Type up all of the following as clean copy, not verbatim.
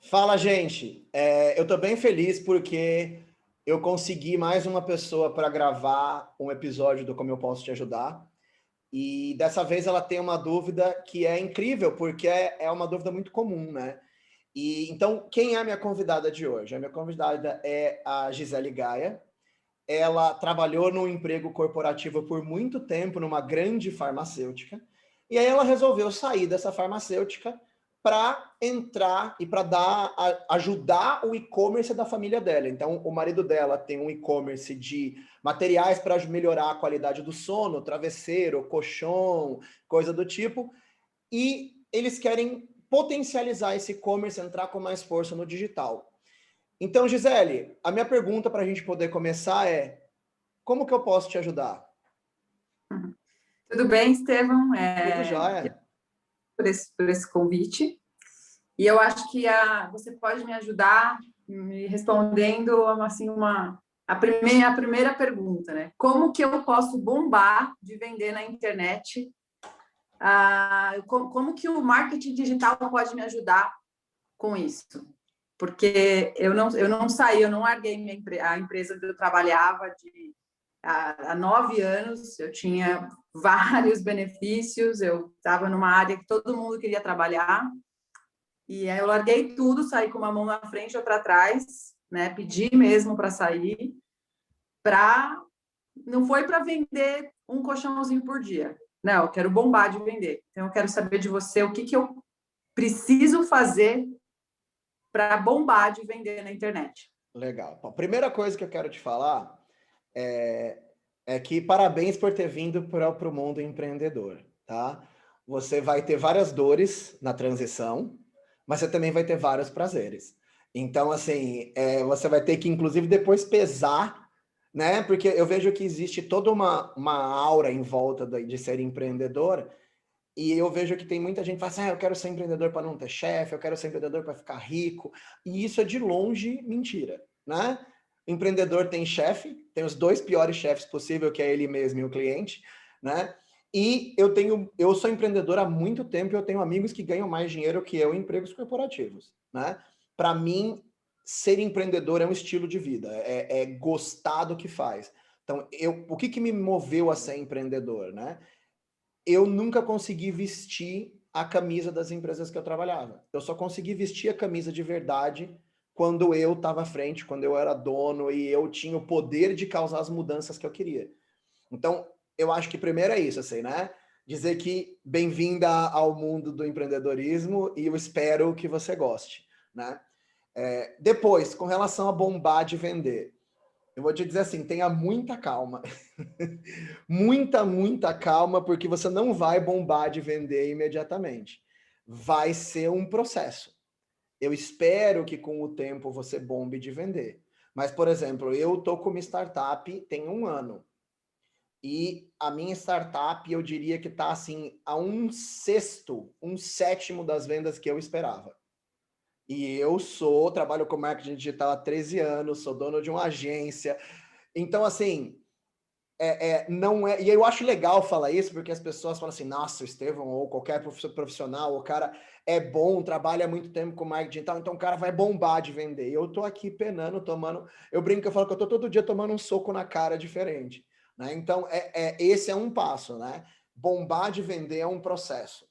Fala, gente. Eu estou bem feliz porque eu consegui mais uma pessoa para gravar um episódio do Como Eu Posso Te Ajudar. E dessa vez ela tem uma dúvida que é incrível, porque é uma dúvida muito comum, né? E então, quem é a minha convidada de hoje? A minha convidada é a Gisele Gaia. Ela trabalhou num emprego corporativo por muito tempo numa grande farmacêutica, e aí ela resolveu sair dessa farmacêutica para entrar e para ajudar o e-commerce da família dela. Então, o marido dela tem um e-commerce de materiais para melhorar a qualidade do sono, travesseiro, colchão, coisa do tipo, e eles querem potencializar esse e-commerce, entrar com mais força no digital. Então, Gisele, a minha pergunta para a gente poder começar é: como que eu posso te ajudar? Tudo bem, Estevão? Tudo jóia. Por esse convite. E eu acho que você pode me ajudar me respondendo assim, a primeira pergunta, né? Como que eu posso bombar de vender na internet? Como que o marketing digital pode me ajudar com isso? Porque eu não saí, eu não larguei a empresa onde eu trabalhava há 9 anos, eu tinha vários benefícios, eu estava numa área que todo mundo queria trabalhar, e aí eu larguei tudo, saí com uma mão na frente e outra atrás, né? Pedi mesmo para sair, não foi para vender um colchãozinho por dia, não, eu quero bombar de vender. Então eu quero saber de você o que eu preciso fazer para bombar de vender na internet. Legal. Bom, a primeira coisa que eu quero te falar é, é que parabéns por ter vindo para o mundo empreendedor, tá? Você vai ter várias dores na transição, mas você também vai ter vários prazeres. Então, assim, você vai ter que, inclusive, depois pesar, né? Porque eu vejo que existe toda uma aura em volta de ser empreendedor. E eu vejo que tem muita gente que fala assim, eu quero ser empreendedor para não ter chefe, eu quero ser empreendedor para ficar rico. E isso é de longe mentira, né? Empreendedor tem chefe, tem os dois piores chefes possível, que é ele mesmo e o cliente, né? E eu sou empreendedor há muito tempo e eu tenho amigos que ganham mais dinheiro que eu em empregos corporativos, né? Para mim, ser empreendedor é um estilo de vida, é gostar do que faz. Então, o que me moveu a ser empreendedor, né? Eu nunca consegui vestir a camisa das empresas que eu trabalhava. Eu só consegui vestir a camisa de verdade quando eu estava à frente, quando eu era dono e eu tinha o poder de causar as mudanças que eu queria. Então, eu acho que primeiro é isso, assim, né? Dizer que bem-vinda ao mundo do empreendedorismo e eu espero que você goste, né? Depois, com relação a bombar de vender, eu vou te dizer assim, tenha muita calma. Muita calma, porque você não vai bombar de vender imediatamente. Vai ser um processo. Eu espero que com o tempo você bombe de vender. Mas, por exemplo, eu estou com uma startup tem 1 ano. E a minha startup, eu diria que está assim, a 1/6, 1/7 das vendas que eu esperava. E eu trabalho com marketing digital há 13 anos, sou dono de uma agência. Então, assim, não é. E eu acho legal falar isso, porque as pessoas falam assim: nossa, o Estevão, ou qualquer profissional, o cara é bom, trabalha há muito tempo com marketing digital, então o cara vai bombar de vender. E eu tô aqui penando, tomando. Eu brinco, eu falo que eu tô todo dia tomando um soco na cara diferente. Né? Então, esse é um passo, né? Bombar de vender é um processo.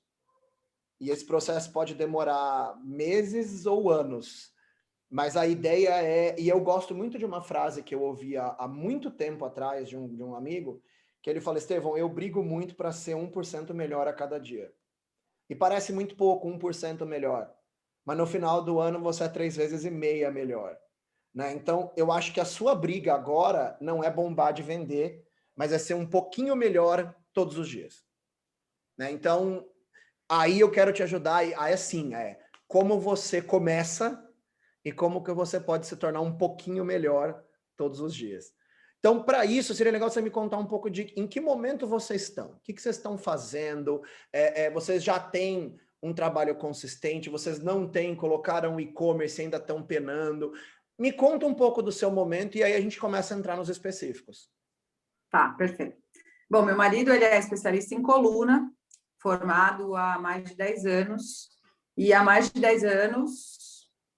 E esse processo pode demorar meses ou anos. Mas a ideia e eu gosto muito de uma frase que eu ouvi há muito tempo atrás de um amigo, que ele fala: Estevão, eu brigo muito para ser 1% melhor a cada dia. E parece muito pouco, 1% melhor. Mas no final do ano você é 3,5 vezes melhor. Né? Então, eu acho que a sua briga agora não é bombar de vender, mas é ser um pouquinho melhor todos os dias. Né? Então, aí eu quero te ajudar, aí assim, como você começa e como que você pode se tornar um pouquinho melhor todos os dias. Então, para isso, seria legal você me contar um pouco de em que momento vocês estão, o que vocês estão fazendo, vocês já têm um trabalho consistente, vocês não têm, colocaram e-commerce, ainda estão penando. Me conta um pouco do seu momento e aí a gente começa a entrar nos específicos. Tá, perfeito. Bom, meu marido, ele é especialista em coluna, formado há mais de 10 anos, e há mais de 10 anos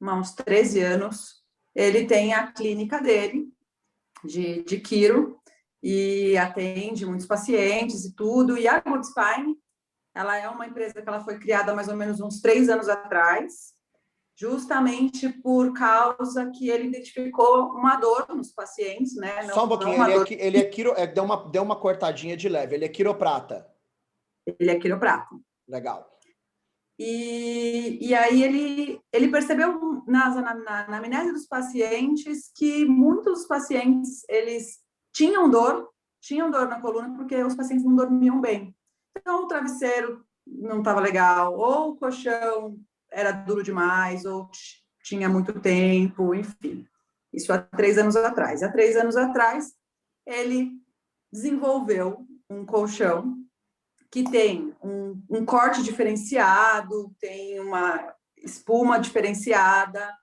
há uns 13 anos, ele tem a clínica dele, de quiro, e atende muitos pacientes e tudo. E a Good Spine, ela é uma empresa que ela foi criada mais ou menos uns 3 anos atrás, justamente por causa que ele identificou uma dor nos pacientes, né? Só um pouquinho, ele é deu uma cortadinha de leve, ele é quiroprata. Ele é quiroprata. Legal. E aí ele percebeu na anamnese dos pacientes que muitos dos pacientes, eles tinham dor na coluna porque os pacientes não dormiam bem. Então, o travesseiro não estava legal, ou o colchão era duro demais, ou tinha muito tempo, enfim. Isso há 3 anos atrás. Há 3 anos atrás, ele desenvolveu um colchão que tem um corte diferenciado, tem uma espuma diferenciada,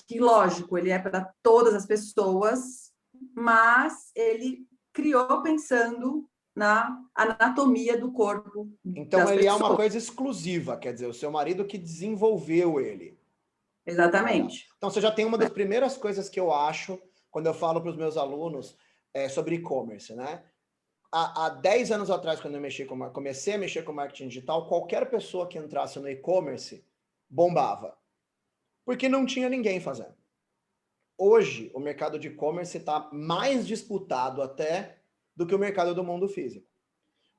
que, lógico, ele é para todas as pessoas, mas ele criou pensando na anatomia do corpo. Então, ele é uma coisa exclusiva, quer dizer, o seu marido que desenvolveu ele. Exatamente. Então, você já tem uma das primeiras coisas que eu acho, quando eu falo para os meus alunos sobre e-commerce, né? Há 10 anos atrás, quando eu comecei a mexer com marketing digital, qualquer pessoa que entrasse no e-commerce bombava. Porque não tinha ninguém fazendo. Hoje, o mercado de e-commerce está mais disputado até do que o mercado do mundo físico.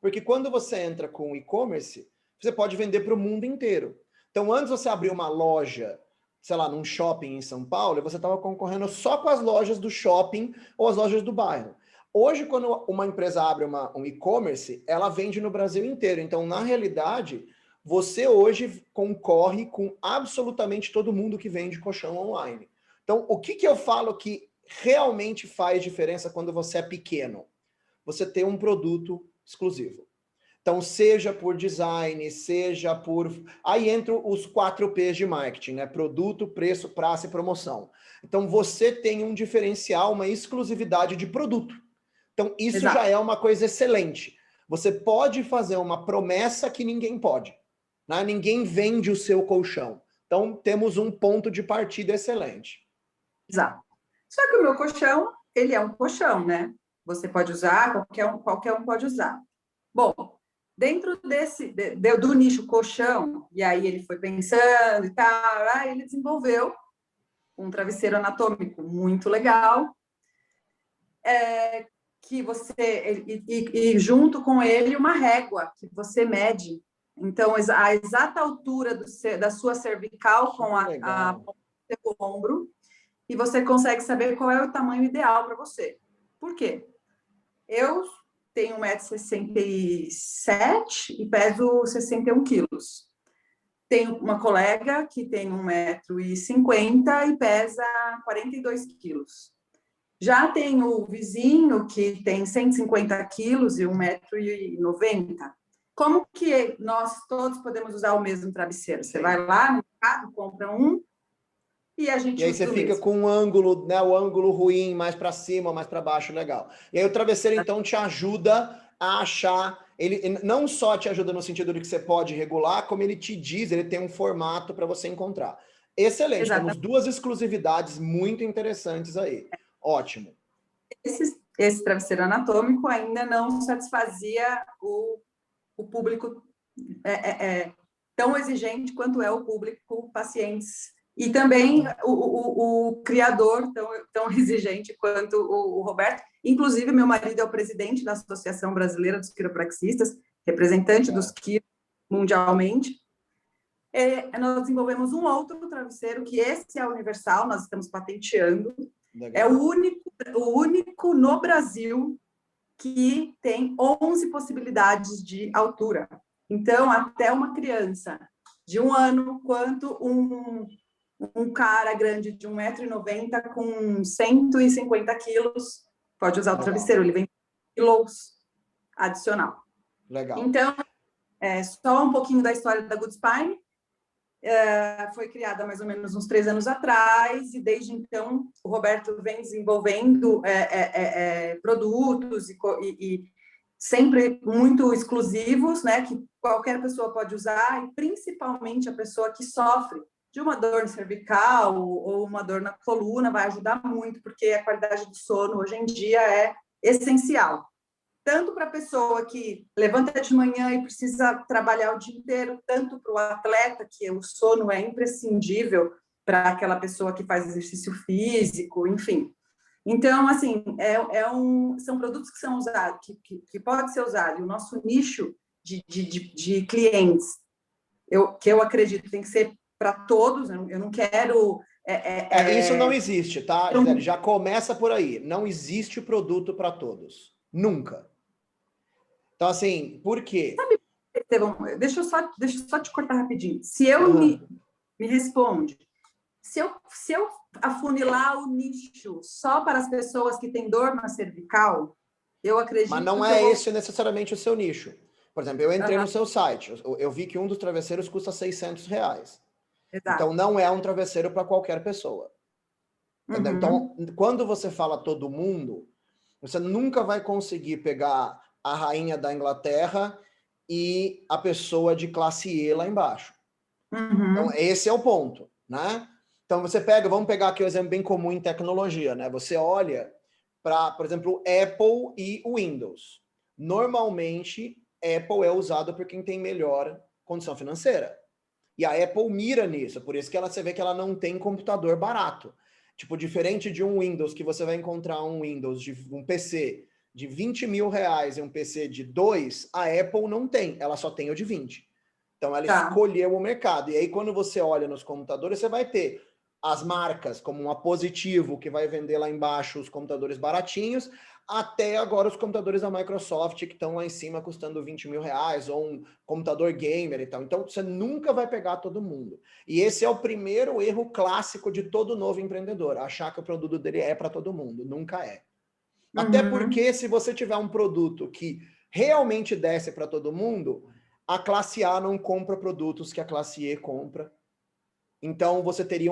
Porque quando você entra com e-commerce, você pode vender para o mundo inteiro. Então, antes você abrir uma loja, sei lá, num shopping em São Paulo, você estava concorrendo só com as lojas do shopping ou as lojas do bairro. Hoje, quando uma empresa abre um e-commerce, ela vende no Brasil inteiro. Então, na realidade, você hoje concorre com absolutamente todo mundo que vende colchão online. Então, o que eu falo que realmente faz diferença quando você é pequeno? Você ter um produto exclusivo. Então, seja por design, seja por... Aí entram os 4 P's de marketing, né? Produto, preço, praça e promoção. Então, você tem um diferencial, uma exclusividade de produto. Então, isso Exato. Já é uma coisa excelente. Você pode fazer uma promessa que ninguém pode. Né? Ninguém vende o seu colchão. Então, temos um ponto de partida excelente. Exato. Só que o meu colchão, ele é um colchão, né? Você pode usar, qualquer um pode usar. Bom, dentro do nicho colchão, e aí ele foi pensando e tal, aí ele desenvolveu um travesseiro anatômico muito legal, que você, e junto com ele uma régua que você mede. Então, a exata altura da sua cervical com o ombro, e você consegue saber qual é o tamanho ideal para você. Por quê? Eu tenho 1,67 m e peso 61 quilos. Tenho uma colega que tem 1,50 m e pesa 42 quilos. Já tenho o vizinho que tem 150 quilos e 1,90 m. Como que nós todos podemos usar o mesmo travesseiro? Você vai lá no mercado, compra um, e aí você fica com um ângulo, né, o ângulo ruim, mais para cima, mais para baixo, legal. E aí o travesseiro, então, te ajuda a achar... Ele não só te ajuda no sentido de que você pode regular, como ele te diz, ele tem um formato para você encontrar. Excelente, Exatamente. Temos 2 exclusividades muito interessantes aí. Ótimo. Esse travesseiro anatômico ainda não satisfazia o público tão exigente quanto é o público pacientes. E também o criador tão exigente quanto o Roberto. Inclusive, meu marido é o presidente da Associação Brasileira dos Quiropraxistas, representante dos quiros mundialmente. Nós desenvolvemos um outro travesseiro, que esse é universal, nós estamos patenteando. Legal. É o único no Brasil que tem 11 possibilidades de altura. Então, até uma criança de 1 ano, quanto um cara grande de 1,90 m com 150 quilos pode usar o travesseiro. Ele vem com quilos adicional. Legal. Então, só um pouquinho da história da Good Spine. Foi criada mais ou menos uns 3 anos atrás, e desde então o Roberto vem desenvolvendo produtos e sempre muito exclusivos, né, que qualquer pessoa pode usar, e principalmente a pessoa que sofre de uma dor cervical ou uma dor na coluna, vai ajudar muito, porque a qualidade do sono hoje em dia é essencial. Tanto para a pessoa que levanta de manhã e precisa trabalhar o dia inteiro, tanto para o atleta, que o sono é imprescindível para aquela pessoa que faz exercício físico, enfim. Então, assim, são produtos que são usados, que pode ser usado. E o nosso nicho de clientes, que eu acredito tem que ser para todos, eu não quero... Isso não existe, tá, Gisele? Já começa por aí. Não existe produto para todos. Nunca. Então, assim, por quê? Sabe, Estevão, deixa eu só te cortar rapidinho. Se eu me responde, se eu afunilar o nicho só para as pessoas que têm dor na cervical, eu acredito Mas não que é esse necessariamente o seu nicho. Por exemplo, eu entrei no seu Uhum. site, eu vi que um dos travesseiros custa R$ 600. Então, Exato. não é um travesseiro para qualquer pessoa. Entendeu? Uhum. Então, quando você fala todo mundo, você nunca vai conseguir pegar a rainha da Inglaterra e a pessoa de classe E lá embaixo. Então, Uhum. esse é o ponto, né? Então, você pega, vamos pegar aqui um exemplo bem comum em tecnologia, né? Você olha para, por exemplo, Apple e o Windows. Normalmente, Apple é usado por quem tem melhor condição financeira. E a Apple mira nisso, por isso que você vê que ela não tem computador barato. Tipo, diferente de um Windows, que você vai encontrar um Windows, um PC de R$ 20.000 e um PC de 2, a Apple não tem, ela só tem o de 20. Então, ela Tá. escolheu o mercado. E aí, quando você olha nos computadores, você vai ter as marcas, como uma Positivo, que vai vender lá embaixo os computadores baratinhos, até agora os computadores da Microsoft, que estão lá em cima custando R$ 20.000, ou um computador gamer e tal. Então, você nunca vai pegar todo mundo. E esse é o primeiro erro clássico de todo novo empreendedor, achar que o produto dele é para todo mundo. Nunca é. Até Uhum. porque, se você tiver um produto que realmente desce para todo mundo, a classe A não compra produtos que a classe E compra. Então, você teria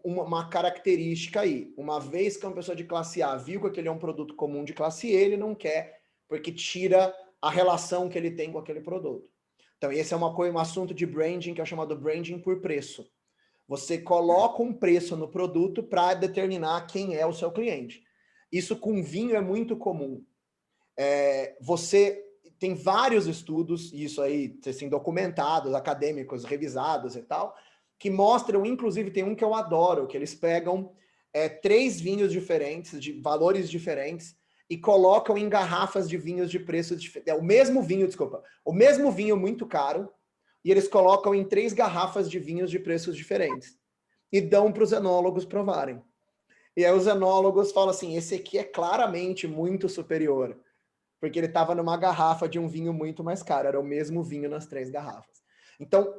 uma característica aí. Uma vez que uma pessoa de classe A viu que aquele é um produto comum de classe E, ele não quer, porque tira a relação que ele tem com aquele produto. Então, esse é um assunto de branding que é chamado branding por preço. Você coloca um preço no produto para determinar quem é o seu cliente. Isso com vinho é muito comum. Você tem vários estudos, isso aí, assim, documentados, acadêmicos, revisados e tal, que mostram, inclusive tem um que eu adoro, que eles pegam 3 vinhos diferentes, de valores diferentes, e colocam em garrafas de vinhos de preços diferentes. O mesmo vinho, desculpa, o mesmo vinho muito caro, e eles colocam em 3 garrafas de vinhos de preços diferentes. E dão para os enólogos provarem. E aí os enólogos falam assim, esse aqui é claramente muito superior, porque ele estava numa garrafa de um vinho muito mais caro, era o mesmo vinho nas 3 garrafas. Então,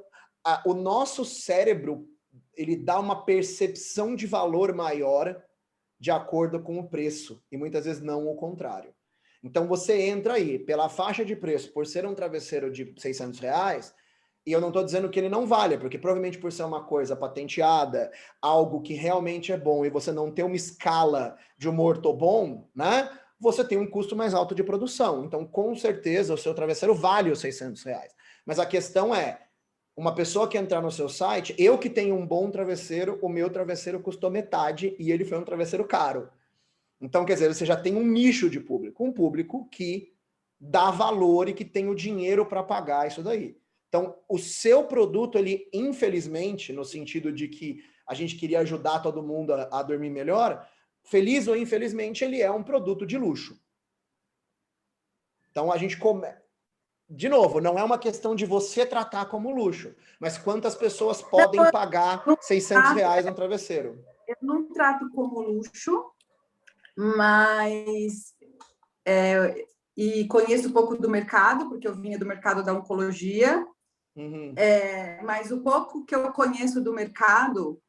o nosso cérebro, ele dá uma percepção de valor maior de acordo com o preço, e muitas vezes não o contrário. Então, você entra aí, pela faixa de preço, por ser um travesseiro de R$ 600, e eu não estou dizendo que ele não vale, porque provavelmente por ser uma coisa patenteada, algo que realmente é bom, e você não ter uma escala de um ortobom, né? Você tem um custo mais alto de produção. Então, com certeza, o seu travesseiro vale os R$ 600. Mas a questão é, uma pessoa que entrar no seu site, eu que tenho um bom travesseiro, o meu travesseiro custou metade e ele foi um travesseiro caro. Então, quer dizer, você já tem um nicho de público, um público que dá valor e que tem o dinheiro para pagar isso daí. Então, o seu produto, ele, infelizmente, no sentido de que a gente queria ajudar todo mundo a dormir melhor, feliz ou infelizmente, ele é um produto de luxo. Então, a gente de novo, não é uma questão de você tratar como luxo, mas quantas pessoas podem pagar R$ 600 no travesseiro? Eu não trato como luxo, mas e conheço um pouco do mercado, porque eu vinha do mercado da oncologia, mas o pouco que eu conheço do mercado,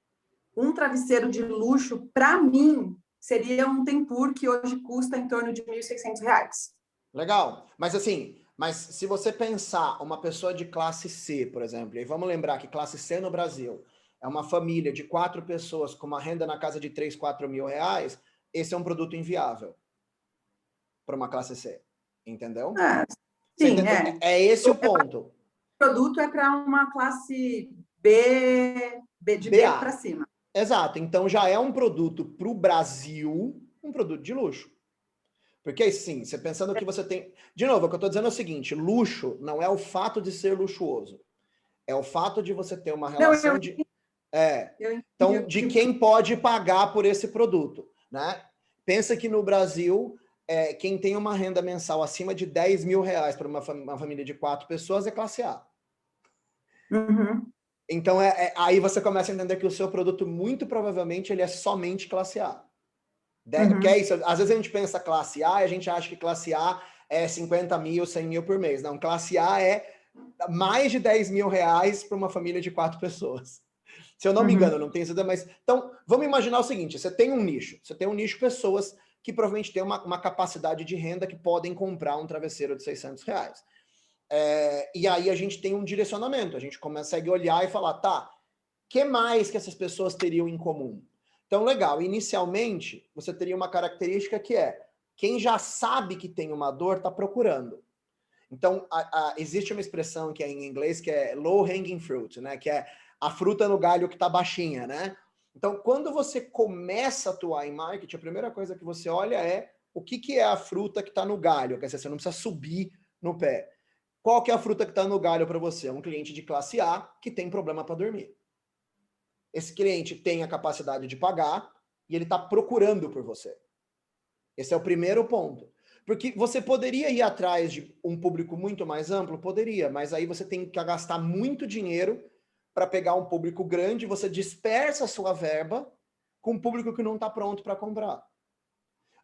um travesseiro de luxo, para mim, seria um Tempur, que hoje custa em torno de R$ 1.600. Legal. Mas assim, se você pensar uma pessoa de classe C, por exemplo, e vamos lembrar que classe C no Brasil é uma família de 4 pessoas com uma renda na casa de 3, 4 mil reais, esse é um produto inviável para uma classe C. Entendeu? É, Você sim, entendeu? É esse o ponto. O produto é para uma classe B, De B para cima. Exato. Então já é um produto para o Brasil, um produto de luxo. Porque assim, você pensando que você tem... De novo, o que eu estou dizendo é o seguinte, luxo não é o fato de ser luxuoso. É o fato de você ter uma relação Não, de... Então, de quem pode pagar por esse produto, né? Pensa que no Brasil, quem tem uma renda mensal acima de 10 mil reais para uma família de 4 pessoas é classe A. Uhum. Então, aí você começa a entender que o seu produto, muito provavelmente, ele é somente classe A. Porque é isso, às vezes a gente pensa classe A e a gente acha que classe A é 50 mil, 100 mil por mês. Não, classe A é mais de 10 mil reais para uma família de 4 pessoas. Se eu não me engano, não tenho certeza, mas... Então, vamos imaginar o seguinte, você tem um nicho pessoas que provavelmente têm uma capacidade de renda que podem comprar um travesseiro de 600 reais. E aí a gente tem um direcionamento, a gente consegue olhar e falar, tá, que mais que essas pessoas teriam em comum? Então, legal, inicialmente, você teria uma característica que é, quem já sabe que tem uma dor está procurando. Então, existe uma expressão que é em inglês que é low hanging fruit, né? Que é a fruta no galho que está baixinha, né? Então, quando você começa a atuar em marketing, a primeira coisa que você olha é o que é a fruta que está no galho. Quer dizer, você não precisa subir no pé. Qual que é a fruta que está no galho para você? É um cliente de classe A que tem problema para dormir. Esse cliente tem a capacidade de pagar e ele está procurando por você. Esse é o primeiro ponto. Porque você poderia ir atrás de um público muito mais amplo? Poderia, mas aí você tem que gastar muito dinheiro para pegar um público grande, você dispersa a sua verba com um público que não está pronto para comprar.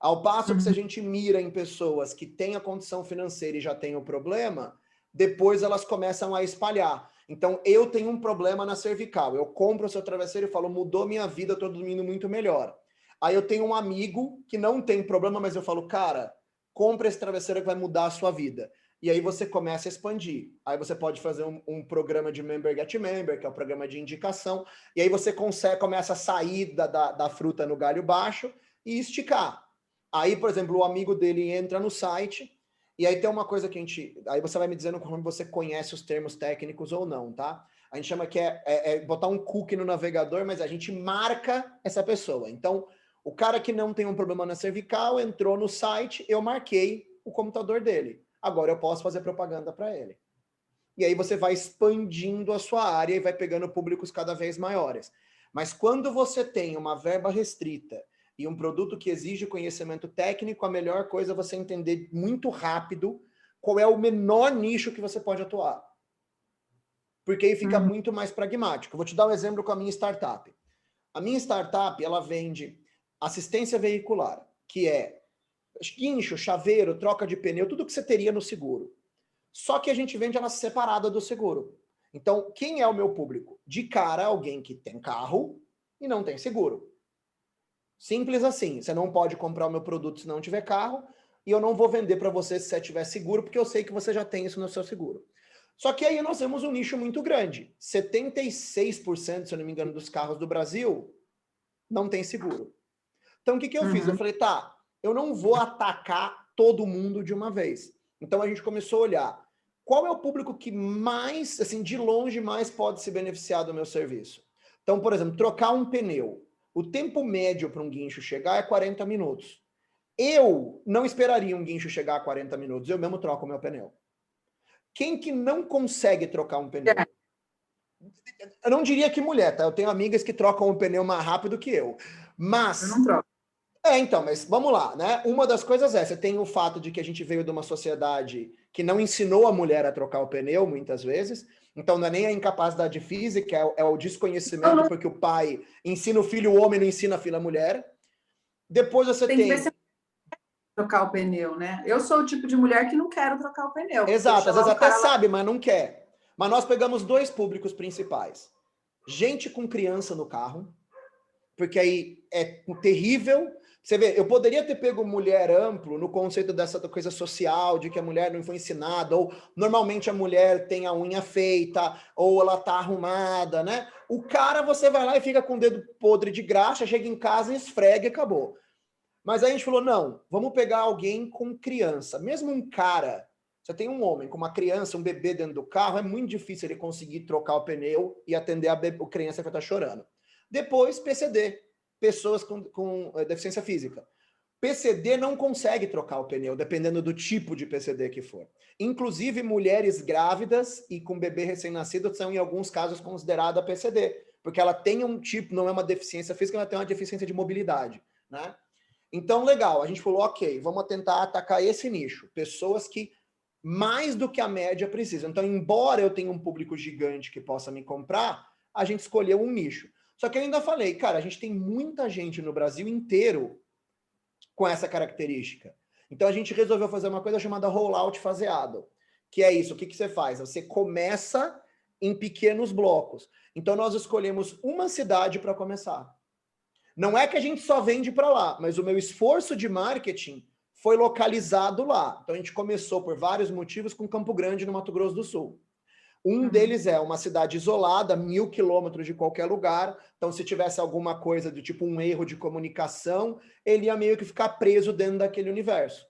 Ao passo que se a gente mira em pessoas que têm a condição financeira e já têm o problema, depois elas começam a espalhar. Então, eu tenho um problema na cervical, eu compro o seu travesseiro e falo, mudou minha vida, eu estou dormindo muito melhor. Aí eu tenho um amigo que não tem problema, mas eu falo, cara, compra esse travesseiro que vai mudar a sua vida. E aí você começa a expandir. Aí você pode fazer um programa de Member Get Member, que é o programa de indicação, e aí você começa a sair da fruta no galho baixo e esticar. Aí, por exemplo, o amigo dele entra no site, e aí tem uma coisa que a gente... Aí você vai me dizendo como você conhece os termos técnicos ou não, tá? A gente chama que é botar um cookie no navegador, mas a gente marca essa pessoa. Então, o cara que não tem um problema na cervical entrou no site, eu marquei o computador dele. Agora eu posso fazer propaganda para ele. E aí você vai expandindo a sua área e vai pegando públicos cada vez maiores. Mas quando você tem uma verba restrita e um produto que exige conhecimento técnico, a melhor coisa é você entender muito rápido qual é o menor nicho que você pode atuar. Porque aí fica muito mais pragmático. Vou te dar um exemplo com a minha startup. A minha startup, ela vende assistência veicular, que é guincho, chaveiro, troca de pneu, tudo que você teria no seguro. Só que a gente vende ela separada do seguro. Então, quem é o meu público? De cara, alguém que tem carro e não tem seguro. Simples assim. Você não pode comprar o meu produto se não tiver carro e eu não vou vender para você se você tiver seguro, porque eu sei que você já tem isso no seu seguro. Só que aí nós temos um nicho muito grande. 76%, se eu não me engano, dos carros do Brasil não tem seguro. Então, o que eu fiz? Eu falei, tá, eu não vou atacar todo mundo de uma vez. Então, a gente começou a olhar qual é o público que mais, assim, de longe, mais pode se beneficiar do meu serviço. Então, por exemplo, trocar um pneu. O tempo médio para um guincho chegar é 40 minutos. Eu não esperaria um guincho chegar a 40 minutos, eu mesmo troco o meu pneu. Quem que não consegue trocar um pneu? Eu não diria que mulher, tá? Eu tenho amigas que trocam o pneu mais rápido que eu. Mas... Eu não troco. Então, mas vamos lá, né? Uma das coisas é, você tem o fato de que a gente veio de uma sociedade que não ensinou a mulher a trocar o pneu, muitas vezes. Então, não é nem a incapacidade física, é o desconhecimento, porque o pai ensina o filho o homem, não ensina a filha a mulher. Depois você tem... que ver se trocar o pneu, né? Eu sou o tipo de mulher que não quero trocar o pneu. Exato, às vezes até sabe, mas não quer. Mas nós pegamos dois públicos principais. Gente com criança no carro, porque aí é terrível. Você vê, eu poderia ter pego mulher amplo no conceito dessa coisa social, de que a mulher não foi ensinada, ou normalmente a mulher tem a unha feita, ou ela tá arrumada, né? O cara, você vai lá e fica com o dedo podre de graxa, chega em casa, esfrega e acabou. Mas aí a gente falou, não, vamos pegar alguém com criança. Mesmo um cara Você tem um homem com uma criança, um bebê dentro do carro, é muito difícil ele conseguir trocar o pneu e atender a criança que vai estar chorando. Depois, PCD, pessoas com deficiência física. PCD não consegue trocar o pneu, dependendo do tipo de PCD que for. Inclusive, mulheres grávidas e com bebê recém-nascido são, em alguns casos, consideradas PCD, porque ela tem um tipo, não é uma deficiência física, ela tem uma deficiência de mobilidade, né? Então, legal, a gente falou, ok, vamos tentar atacar esse nicho, pessoas que mais do que a média precisam. Então, embora eu tenha um público gigante que possa me comprar, a gente escolheu um nicho. Só que eu ainda falei, cara, a gente tem muita gente no Brasil inteiro com essa característica. Então, a gente resolveu fazer uma coisa chamada rollout faseado, que é isso, o que você faz? Você começa em pequenos blocos. Então, nós escolhemos uma cidade para começar. Não é que a gente só vende para lá, mas o meu esforço de marketing foi localizado lá. Então, a gente começou por vários motivos com Campo Grande, no Mato Grosso do Sul. Um deles é uma cidade isolada, 1.000 quilômetros de qualquer lugar. Então, se tivesse alguma coisa do tipo um erro de comunicação, ele ia meio que ficar preso dentro daquele universo.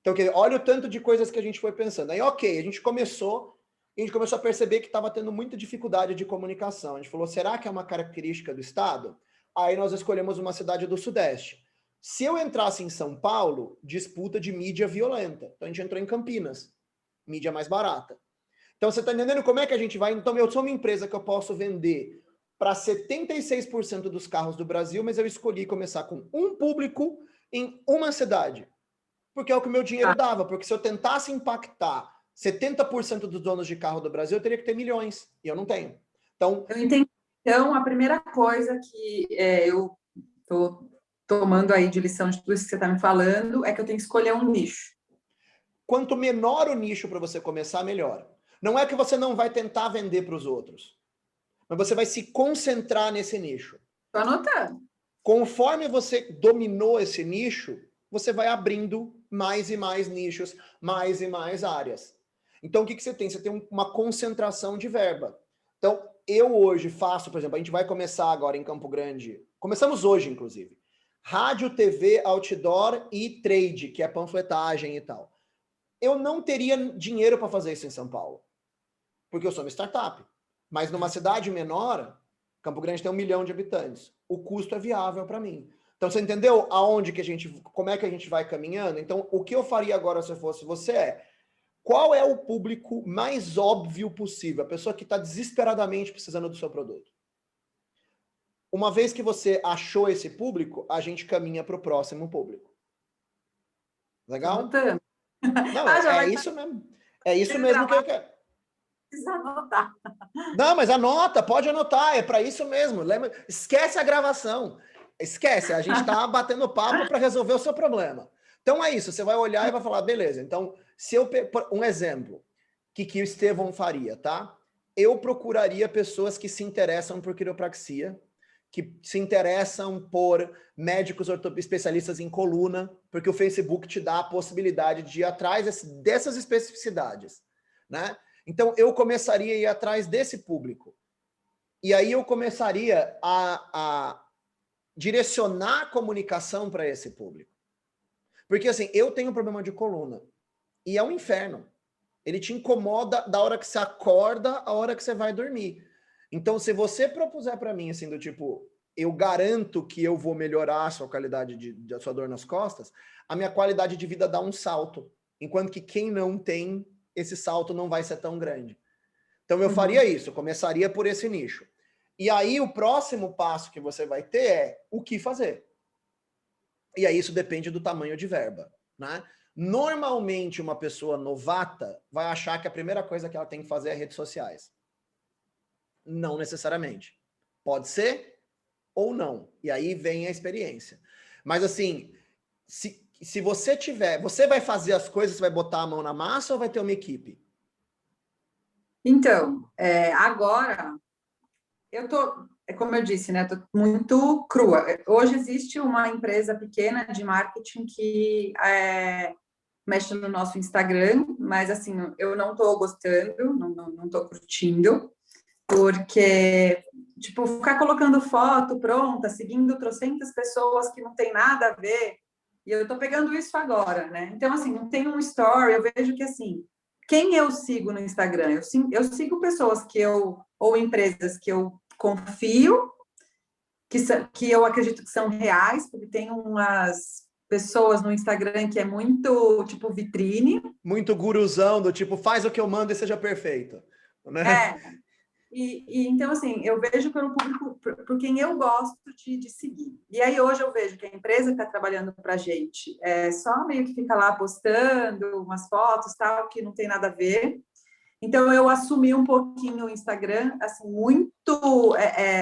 Então, olha o tanto de coisas que a gente foi pensando. Aí, ok, a gente começou a perceber que estava tendo muita dificuldade de comunicação. A gente falou, será que é uma característica do Estado? Aí nós escolhemos uma cidade do Sudeste. Se eu entrasse em São Paulo, disputa de mídia violenta. Então a gente entrou em Campinas, mídia mais barata. Então você está entendendo como é que a gente vai? Então eu sou uma empresa que eu posso vender para 76% dos carros do Brasil, mas eu escolhi começar com um público em uma cidade. Porque é o que o meu dinheiro dava. Porque se eu tentasse impactar 70% dos donos de carro do Brasil, eu teria que ter milhões. E eu não tenho. Então, eu entendi. Então, a primeira coisa que eu estou tomando aí de lição de tudo isso que você está me falando é que eu tenho que escolher um nicho. Quanto menor o nicho para você começar, melhor. Não é que você não vai tentar vender para os outros, mas você vai se concentrar nesse nicho. Estou anotando. Conforme você dominou esse nicho, você vai abrindo mais e mais nichos, mais e mais áreas. Então, o que você tem? Você tem uma concentração de verba. Então, eu hoje faço, por exemplo, a gente vai começar agora em Campo Grande, começamos hoje, inclusive, rádio, TV, outdoor e trade, que é panfletagem e tal. Eu não teria dinheiro para fazer isso em São Paulo, porque eu sou uma startup. Mas numa cidade menor, Campo Grande tem 1 milhão de habitantes, o custo é viável para mim. Então, você entendeu aonde que como é que a gente vai caminhando? Então, o que eu faria agora se eu fosse você é, qual é o público mais óbvio possível? A pessoa que está desesperadamente precisando do seu produto. Uma vez que você achou esse público, a gente caminha para o próximo público. Legal? Não, é isso mesmo. É isso mesmo que eu quero. Precisa anotar. Não, mas anota, pode anotar, é para isso mesmo. Lembra? Esquece a gravação. Esquece, a gente está batendo papo para resolver o seu problema. Então é isso, você vai olhar e vai falar, beleza, então, se eu um exemplo, que o Estevão faria, tá? Eu procuraria pessoas que se interessam por quiropraxia, que se interessam por médicos especialistas em coluna, porque o Facebook te dá a possibilidade de ir atrás dessas especificidades, né? Então, eu começaria a ir atrás desse público. E aí eu começaria a direcionar a comunicação para esse público. Porque, assim, eu tenho um problema de coluna. E é um inferno. Ele te incomoda da hora que você acorda à hora que você vai dormir. Então, se você propuser para mim, assim, do tipo, eu garanto que eu vou melhorar a sua qualidade da sua dor nas costas, a minha qualidade de vida dá um salto. Enquanto que quem não tem, esse salto não vai ser tão grande. Então, eu faria isso, eu começaria por esse nicho. E aí, o próximo passo que você vai ter é o que fazer. E aí, isso depende do tamanho de verba, né? Normalmente, uma pessoa novata vai achar que a primeira coisa que ela tem que fazer é redes sociais. Não necessariamente. Pode ser ou não. E aí vem a experiência. Mas, assim, se você tiver... Você vai fazer as coisas, você vai botar a mão na massa ou vai ter uma equipe? Então, agora, eu tô, como eu disse, né? Tô muito crua. Hoje existe uma empresa pequena de marketing que mexe no nosso Instagram, mas assim, eu não estou gostando, não estou curtindo, porque, tipo, ficar colocando foto pronta, seguindo trocentas pessoas que não tem nada a ver, E eu estou pegando isso agora, né? Então, assim, não tem um story, eu vejo que, assim, quem eu sigo no Instagram? Eu sigo pessoas ou empresas que eu confio, que eu acredito que são reais, porque tem umas pessoas no Instagram que é muito, tipo, vitrine. Muito guruzão, do tipo, faz o que eu mando e seja perfeito, né? É, então, assim, eu vejo pelo público, por quem eu gosto de seguir. E aí, hoje eu vejo que a empresa que está trabalhando para a gente só meio que fica lá postando umas fotos, tal, que não tem nada a ver. Então, eu assumi um pouquinho o Instagram, assim, muito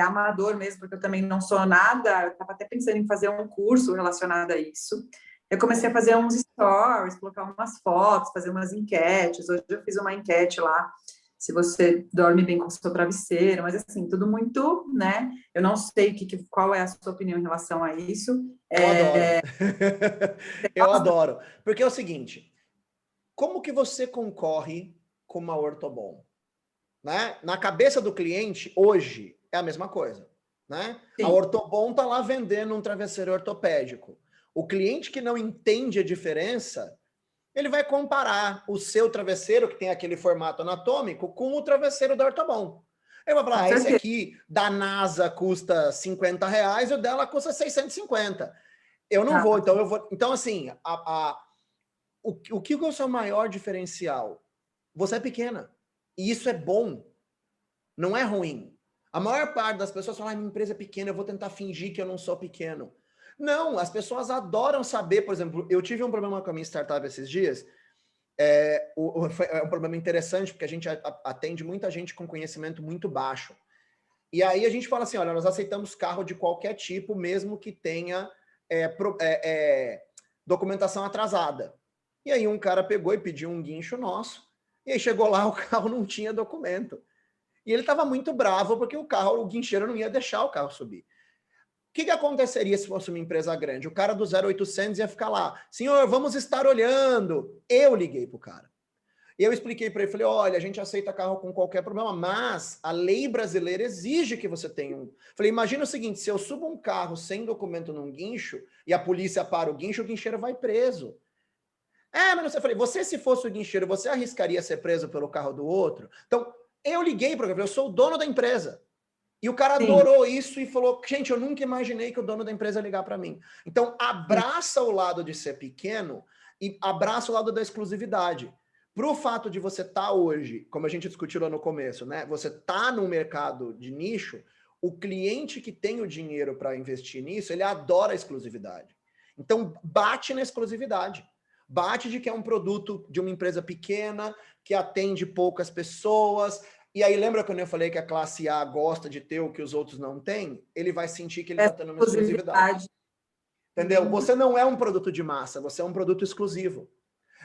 amador mesmo, porque eu também não sou nada, eu estava até pensando em fazer um curso relacionado a isso. Eu comecei a fazer uns stories, colocar umas fotos, fazer umas enquetes. Hoje eu fiz uma enquete lá, se você dorme bem com o seu travesseiro, mas assim, tudo muito, né? Eu não sei qual é a sua opinião em relação a isso. Eu adoro. Eu adoro. Porque é o seguinte, como que você concorre com uma ortobon? Né? Na cabeça do cliente, hoje, é a mesma coisa. Né? A ortobon está lá vendendo um travesseiro ortopédico. O cliente que não entende a diferença, ele vai comparar o seu travesseiro, que tem aquele formato anatômico, com o travesseiro da ortobon. Ele vai falar, esse aqui da NASA custa R$50 e o dela custa 650. Eu não vou, então eu vou... Então, assim, o que é o seu maior diferencial? Você é pequena. E isso é bom. Não é ruim. A maior parte das pessoas fala, minha empresa é pequena, eu vou tentar fingir que eu não sou pequeno. Não, as pessoas adoram saber, por exemplo, eu tive um problema com a minha startup esses dias, é um problema interessante, porque a gente atende muita gente com conhecimento muito baixo. E aí a gente fala assim, olha, nós aceitamos carro de qualquer tipo, mesmo que tenha documentação atrasada. E aí um cara pegou e pediu um guincho nosso, e aí chegou lá, o carro não tinha documento. E ele estava muito bravo porque o guincheiro não ia deixar o carro subir. O que aconteceria se fosse uma empresa grande? O cara do 0800 ia ficar lá, senhor, vamos estar olhando. Eu liguei para o cara. E eu expliquei para ele, falei, olha, a gente aceita carro com qualquer problema, mas a lei brasileira exige que você tenha um. Falei, imagina o seguinte, se eu subo um carro sem documento num guincho e a polícia para o guincheiro vai preso. Mas não sei, eu falei, você se fosse o guincheiro, você arriscaria ser preso pelo carro do outro? Então, eu liguei para ele, eu sou o dono da empresa. E o cara adorou isso e falou, gente, eu nunca imaginei que o dono da empresa ia ligar para mim. Então, abraça o lado de ser pequeno e abraça o lado da exclusividade. Para o fato de você estar hoje, como a gente discutiu lá no começo, né? Você tá no mercado de nicho, o cliente que tem o dinheiro para investir nisso, ele adora a exclusividade. Então, bate na exclusividade. Bate de que é um produto de uma empresa pequena, que atende poucas pessoas. E aí, lembra quando eu falei que a classe A gosta de ter o que os outros não têm? Ele vai sentir que ele está tendo uma exclusividade. Entendeu? Você não é um produto de massa, você é um produto exclusivo.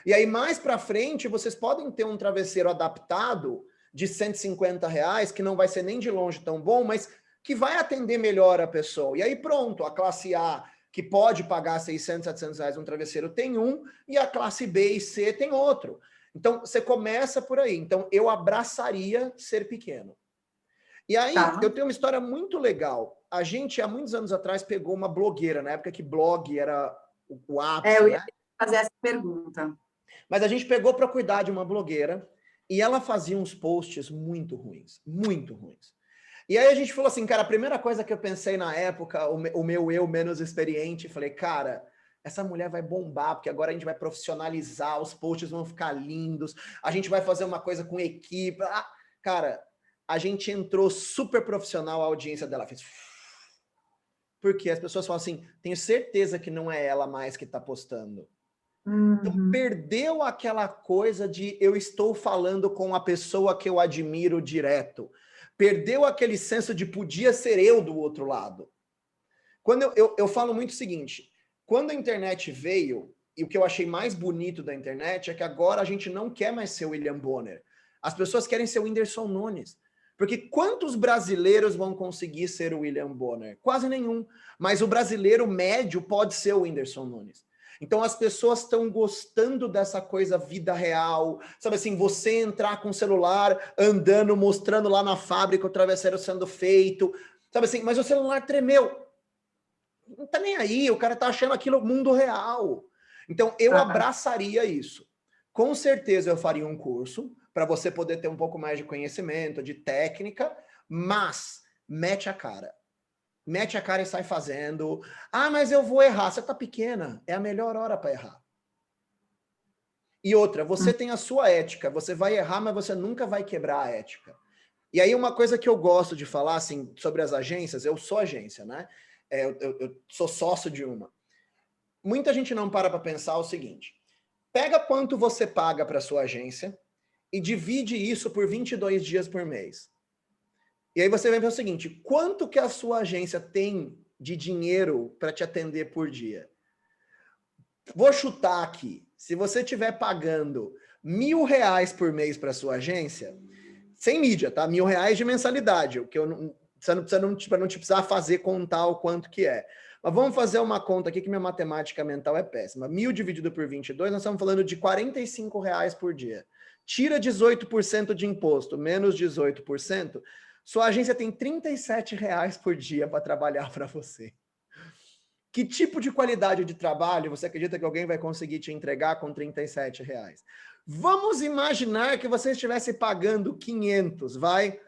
E aí, mais para frente, vocês podem ter um travesseiro adaptado de R$150, que não vai ser nem de longe tão bom, mas que vai atender melhor a pessoa. E aí, pronto, a classe A, que pode pagar 600, R$700 um travesseiro, tem um, e a classe B e C tem outro. Então, você começa por aí. Então, eu abraçaria ser pequeno. E aí, eu tenho uma história muito legal. A gente, há muitos anos atrás, pegou uma blogueira, na época que blog era o ápice, eu ia fazer essa pergunta. Mas a gente pegou para cuidar de uma blogueira e ela fazia uns posts muito ruins, muito ruins. E aí a gente falou assim, cara, a primeira coisa que eu pensei na época, o meu eu menos experiente, falei, cara, essa mulher vai bombar, porque agora a gente vai profissionalizar, os posts vão ficar lindos, a gente vai fazer uma coisa com equipe. Cara, a gente entrou super profissional, a audiência dela fez... Porque as pessoas falam assim, tenho certeza que não é ela mais que está postando. Então, perdeu aquela coisa de eu estou falando com a pessoa que eu admiro direto. Perdeu aquele senso de podia ser eu do outro lado. Quando eu falo muito o seguinte, quando a internet veio, e o que eu achei mais bonito da internet é que agora a gente não quer mais ser o William Bonner. As pessoas querem ser o Whindersson Nunes. Porque quantos brasileiros vão conseguir ser o William Bonner? Quase nenhum. Mas o brasileiro médio pode ser o Whindersson Nunes. Então as pessoas estão gostando dessa coisa vida real, sabe assim, você entrar com o celular andando, mostrando lá na fábrica o travesseiro sendo feito, sabe assim, mas o celular tremeu. não tá nem aí, o cara tá achando aquilo mundo real. Então, eu abraçaria isso. Com certeza eu faria um curso para você poder ter um pouco mais de conhecimento, de técnica, mas mete a cara. Mete a cara e sai fazendo. Ah, mas eu vou errar. Você tá pequena, é a melhor hora para errar. E outra, você tem a sua ética, você vai errar, mas você nunca vai quebrar a ética. E aí uma coisa que eu gosto de falar, assim, sobre as agências, eu sou agência, né? Eu sou sócio de uma. Muita gente não para pensar o seguinte, pega quanto você paga para sua agência e divide isso por 22 dias por mês. E aí você vai ver o seguinte, quanto que a sua agência tem de dinheiro para te atender por dia? Vou chutar aqui, se você estiver pagando R$ 1.000 por mês para sua agência, sem mídia, tá? R$ 1.000 de mensalidade, o que eu não, você não te precisar fazer contar o quanto que é. Mas vamos fazer uma conta aqui que minha matemática mental é péssima. 1.000 dividido por 22, nós estamos falando de R$ 45 por dia. Tira 18% de imposto, menos 18%, sua agência tem R$ 37 por dia para trabalhar para você. Que tipo de qualidade de trabalho você acredita que alguém vai conseguir te entregar com R$ 37? Vamos imaginar que você estivesse pagando 500, vai?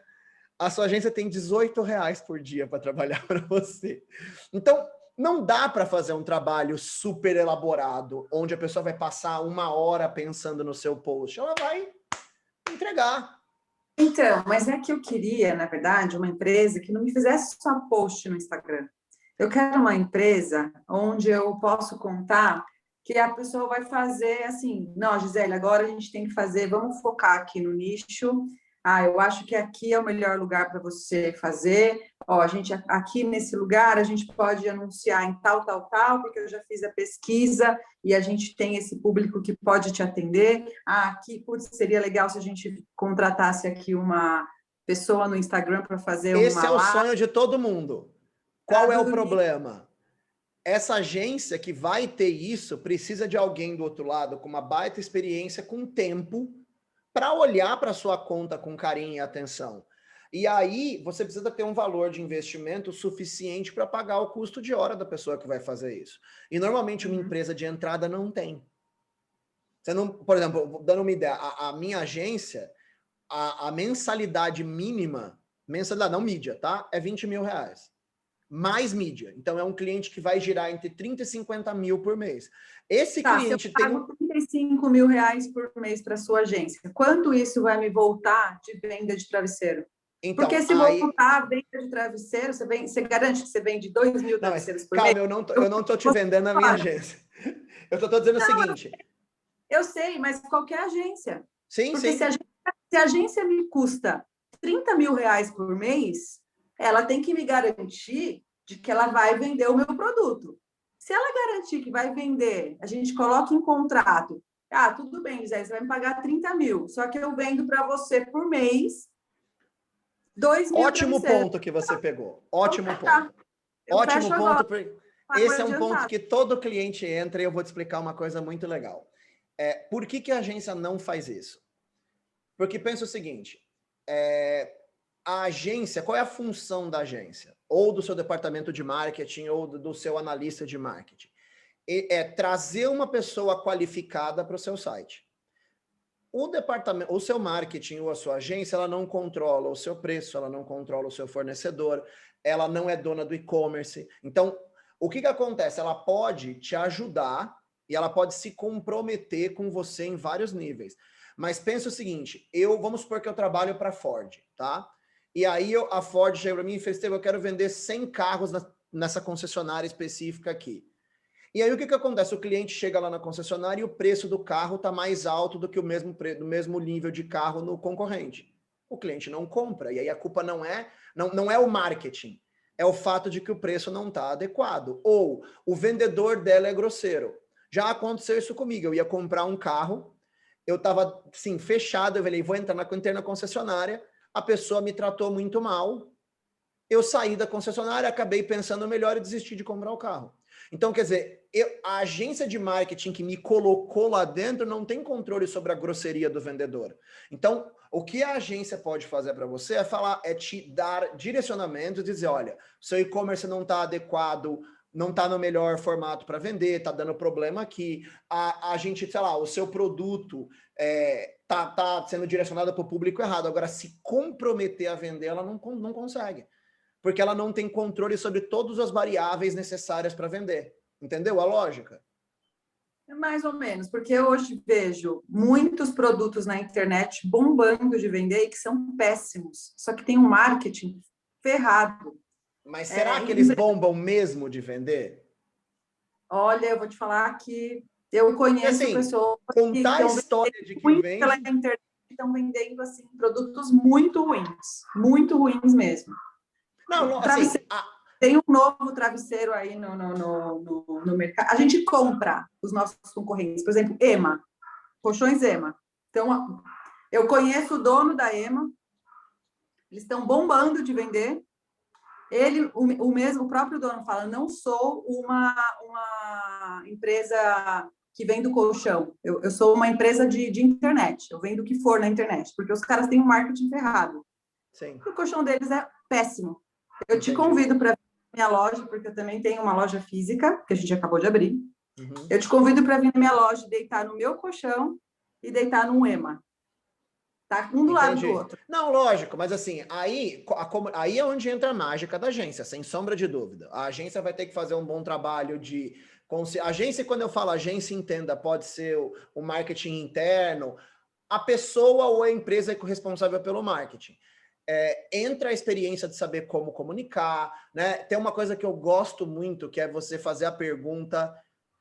A sua agência tem R$ 18 por dia para trabalhar para você. Então, não dá para fazer um trabalho super elaborado, onde a pessoa vai passar 1 hora pensando no seu post. Ela vai entregar. Então, mas é que eu queria, na verdade, uma empresa que não me fizesse só post no Instagram. Eu quero uma empresa onde eu posso contar que a pessoa vai fazer assim, não, Gisele, agora a gente tem que fazer, vamos focar aqui no nicho. Ah, eu acho que aqui é o melhor lugar para você fazer. Ó, a gente aqui nesse lugar a gente pode anunciar em tal, tal, tal, porque eu já fiz a pesquisa e a gente tem esse público que pode te atender. Ah, aqui, putz, seria legal se a gente contratasse aqui uma pessoa no Instagram para fazer Esse uma é o live. sonho de todo mundo. Qual é o problema? Essa agência que vai ter isso precisa de alguém do outro lado com uma baita experiência, com tempo, para olhar para sua conta com carinho e atenção. E aí você precisa ter um valor de investimento suficiente para pagar o custo de hora da pessoa que vai fazer isso. E normalmente uma empresa de entrada não tem. Você não, por exemplo, dando uma ideia, a minha agência, a mensalidade mínima, mensalidade não mídia, tá? É R$ 20.000. Mais mídia. Então, é um cliente que vai girar entre 30 e 50 mil por mês. Esse cliente Se eu pago tem... R$ 35.000 por mês para sua agência, quanto isso vai me voltar de venda de travesseiro? Então, Porque se aí... voltar a venda de travesseiro, você garante que você vende 2.000 Não, mas travesseiros por mês? calma, eu não tô te vendendo a minha agência. Eu tô dizendo o seguinte... Eu sei, mas qualquer agência. Sim, Porque sim. se a agência me custa R$ 30.000 por mês, ela tem que me garantir de que ela vai vender o meu produto. Se ela garantir que vai vender, a gente coloca em contrato. Ah, tudo bem, Zé, você vai me pagar 30 mil, só que eu vendo para você por mês 2.000 Ótimo travesseiros. ponto que você pegou. Ótimo Então, ponto. eu Ótimo fecho ponto. agora, pago Esse é um ponto adiantado. que todo cliente entra e eu vou te explicar uma coisa muito legal. Por que a agência não faz isso? Porque pensa o seguinte, a agência, qual é a função da agência? Ou do seu departamento de marketing, ou do seu analista de marketing? É trazer uma pessoa qualificada para o seu site. O departamento, o seu marketing ou a sua agência, ela não controla o seu preço, ela não controla o seu fornecedor, ela não é dona do e-commerce. Então, o que acontece? Ela pode te ajudar e ela pode se comprometer com você em vários níveis. Mas pensa o seguinte, vamos supor que eu trabalho para a Ford, tá? E aí a Ford chega para mim e fez, eu quero vender 100 carros nessa concessionária específica aqui. E aí o que acontece? O cliente chega lá na concessionária e o preço do carro está mais alto do que o mesmo nível de carro no concorrente. O cliente não compra. E aí a culpa não é o marketing, é o fato de que o preço não está adequado. Ou o vendedor dela é grosseiro. Já aconteceu isso comigo. Eu ia comprar um carro, eu estava assim, fechado, eu falei, entrei na concessionária, a pessoa me tratou muito mal, eu saí da concessionária, acabei pensando melhor e desisti de comprar o carro. Então, quer dizer, a agência de marketing que me colocou lá dentro não tem controle sobre a grosseria do vendedor. Então, o que a agência pode fazer para você é te dar direcionamento e dizer, olha, seu e-commerce não está adequado não está no melhor formato para vender, está dando problema aqui, a gente, sei lá, o seu produto tá sendo direcionado para o público errado. Agora, se comprometer a vender, ela não consegue, porque ela não tem controle sobre todas as variáveis necessárias para vender. Entendeu a lógica? Mais ou menos, porque eu hoje vejo muitos produtos na internet bombando de vender e que são péssimos, só que tem um marketing ferrado. Mas será que eles bombam mesmo de vender? Olha, eu vou te falar que eu conheço assim, pessoas contar a história de que vende... pela internet, estão vendendo assim, produtos muito ruins mesmo. Não, assim, tem um novo travesseiro aí no mercado. A gente compra os nossos concorrentes, por exemplo, EMA, colchões EMA. Então, eu conheço o dono da EMA, eles estão bombando de vender. Ele, o próprio dono fala, não sou uma empresa que vende colchão, eu sou uma empresa de internet, eu vendo o que for na internet, porque os caras têm um marketing ferrado. Sim. E o colchão deles é péssimo. Eu te convido para minha loja, porque eu também tenho uma loja física, que a gente acabou de abrir. Uhum. Eu te convido para vir na minha loja, deitar no meu colchão e deitar num EMA. Tá um do lado do outro. Não, lógico, mas assim, aí é onde entra a mágica da agência, sem sombra de dúvida. A agência vai ter que fazer um bom trabalho de... Agência, quando eu falo agência, entenda, pode ser o marketing interno, a pessoa ou a empresa é responsável pelo marketing. Entra a experiência de saber como comunicar, né? Tem uma coisa que eu gosto muito, que é você fazer a pergunta,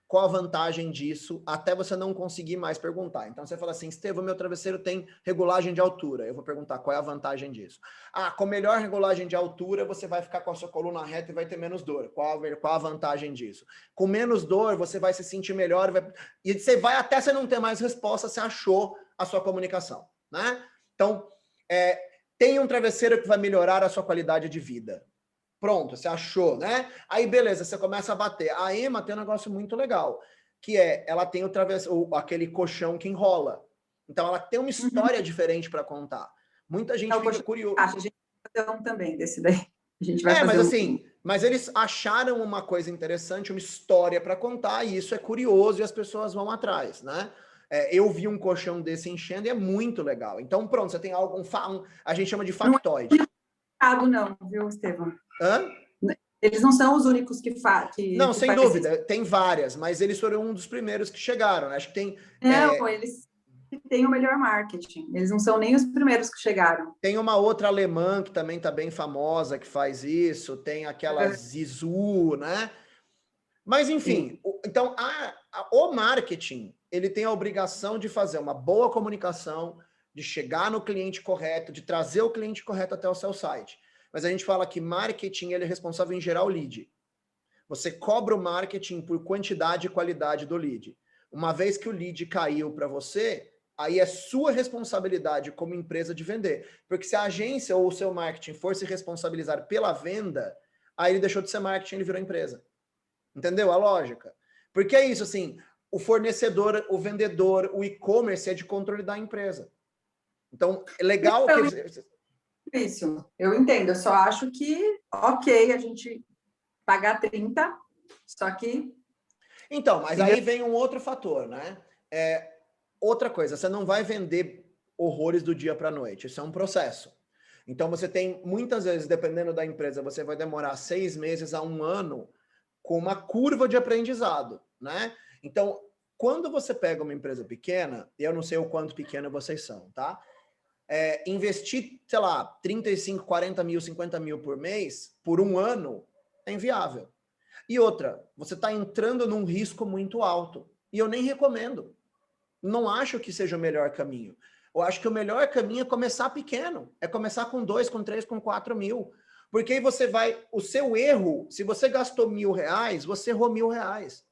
qual a vantagem disso, até você não conseguir mais perguntar. Então você fala assim, Estevão, meu travesseiro tem regulagem de altura. Eu vou perguntar, qual é a vantagem disso? Com melhor regulagem de altura, você vai ficar com a sua coluna reta e vai ter menos dor. Qual a vantagem disso? Com menos dor, você vai se sentir melhor, e você vai até você não ter mais resposta, você achou a sua comunicação, né? Então, tem um travesseiro que vai melhorar a sua qualidade de vida. Pronto, você achou, né? Aí, beleza, você começa a bater. A EMA tem um negócio muito legal, que ela tem aquele colchão que enrola. Então, ela tem uma história diferente para contar. Muita gente fica curiosa. A gente vai fazer um também desse daí. A gente vai fazer mas assim, mas eles acharam uma coisa interessante, uma história para contar, e isso é curioso e as pessoas vão atrás, né? Eu vi um colchão desse enchendo e é muito legal. Então, pronto, você tem algo, a gente chama de factoide. Não, viu, Estevão? Hã? Eles não são os únicos que fazem. Não, sem dúvida, tem várias, mas eles foram um dos primeiros que chegaram. Acho que tem... Não, eles têm o melhor marketing. Eles não são nem os primeiros que chegaram. Tem uma outra alemã que também está bem famosa, que faz isso. Tem aquela Zizu, né? Mas, enfim, então, o marketing, ele tem a obrigação de fazer uma boa comunicação, de chegar no cliente correto, de trazer o cliente correto até o seu site. Mas a gente fala que marketing, ele é responsável em gerar o lead. Você cobra o marketing por quantidade e qualidade do lead. Uma vez que o lead caiu para você, aí é sua responsabilidade como empresa de vender. Porque se a agência ou o seu marketing for se responsabilizar pela venda, aí ele deixou de ser marketing, ele virou empresa. Entendeu a lógica? Porque é isso, assim, o fornecedor, o vendedor, o e-commerce é de controle da empresa. Então, é legal que... Isso, eu entendo. Eu só acho que, ok, a gente pagar 30, só que... Então, mas aí vem um outro fator, né? Outra coisa, você não vai vender horrores do dia para a noite. Isso é um processo. Então, você tem, muitas vezes, dependendo da empresa, você vai demorar 6 meses a 1 ano com uma curva de aprendizado, né? Então, quando você pega uma empresa pequena, eu não sei o quanto pequena vocês são, tá? Investir, sei lá, 35, 40 mil, 50 mil por mês, por 1 ano, é inviável. E outra, você está entrando num risco muito alto. E eu nem recomendo. Não acho que seja o melhor caminho. Eu acho que o melhor caminho é começar pequeno. É começar com 2, com 3, com 4 mil. Porque aí você vai... O seu erro, se você gastou R$1.000, você errou R$1.000.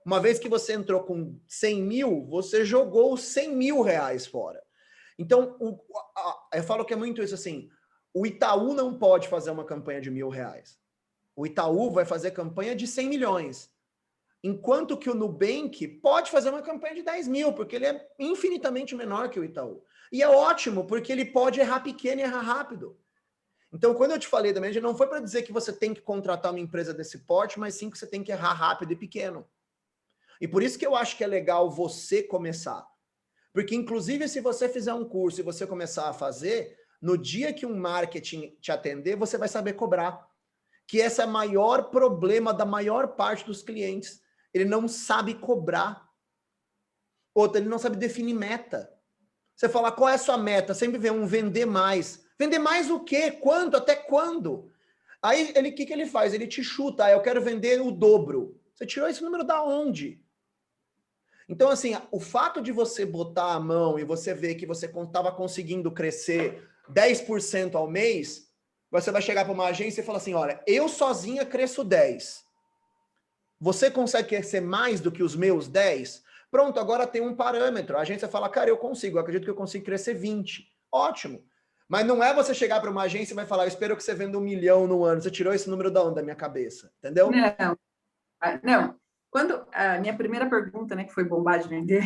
Uma vez que você entrou com 100 mil, você jogou os 100 mil reais fora. Então, eu falo que é muito isso assim, o Itaú não pode fazer uma campanha de R$1.000. O Itaú vai fazer campanha de 100 milhões. Enquanto que o Nubank pode fazer uma campanha de 10 mil, porque ele é infinitamente menor que o Itaú. E é ótimo, porque ele pode errar pequeno e errar rápido. Então, quando eu te falei da média, não foi para dizer que você tem que contratar uma empresa desse porte, mas sim que você tem que errar rápido e pequeno. E por isso que eu acho que é legal você começar. Porque, inclusive, se você fizer um curso e você começar a fazer, no dia que um marketing te atender, você vai saber cobrar. Que esse é o maior problema da maior parte dos clientes. Ele não sabe cobrar. Outro, ele não sabe definir meta. Você fala, qual é a sua meta? Sempre vê um vender mais. Vender mais o quê? Quanto? Até quando? Aí, o que ele faz? Ele te chuta, eu quero vender o dobro. Você tirou esse número da onde? Então, assim, o fato de você botar a mão e você ver que você estava conseguindo crescer 10% ao mês, você vai chegar para uma agência e falar assim, olha, eu sozinha cresço 10. Você consegue crescer mais do que os meus 10? Pronto, agora tem um parâmetro. A agência fala, cara, eu consigo, eu acredito que eu consigo crescer 20. Ótimo. Mas não é você chegar para uma agência e vai falar, eu espero que você venda 1 milhão no ano. Você tirou esse número da onde da minha cabeça, entendeu? Não, não. Quando a minha primeira pergunta, né, que foi bombar de vender,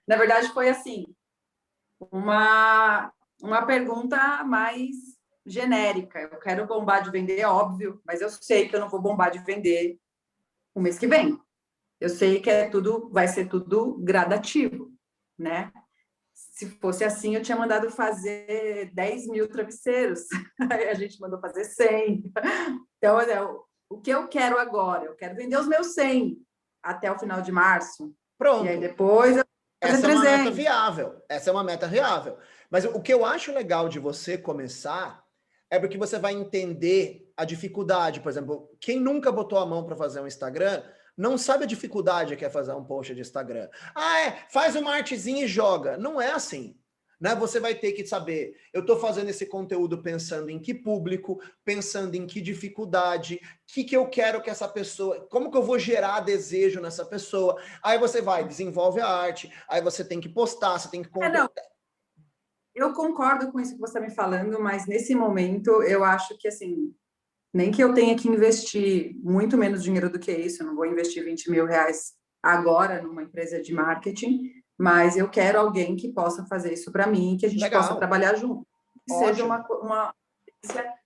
na verdade foi assim, uma pergunta mais genérica. Eu quero bombar de vender, é óbvio, mas eu sei que eu não vou bombar de vender o mês que vem. Eu sei que vai ser tudo gradativo, né? Se fosse assim, eu tinha mandado fazer 10 mil travesseiros. Aí a gente mandou fazer 100. Então, o que eu quero agora? Eu quero vender os meus 100 até o final de março. Pronto. E aí depois eu vou fazer 300. Essa é uma meta viável. Essa é uma meta viável. Mas o que eu acho legal de você começar é porque você vai entender a dificuldade. Por exemplo, quem nunca botou a mão para fazer um Instagram não sabe a dificuldade que é fazer um post de Instagram. Faz uma artezinha e joga. Não é assim. Né? Você vai ter que saber, eu estou fazendo esse conteúdo pensando em que público, pensando em que dificuldade, o que eu quero que essa pessoa, como que eu vou gerar desejo nessa pessoa. Aí você vai, desenvolve a arte, aí você tem que postar, você tem que... Eu concordo com isso que você está me falando, mas nesse momento eu acho que, assim, nem que eu tenha que investir muito menos dinheiro do que isso, eu não vou investir 20 mil reais agora numa empresa de marketing, mas eu quero alguém que possa fazer isso para mim, que a gente possa trabalhar junto. Que seja uma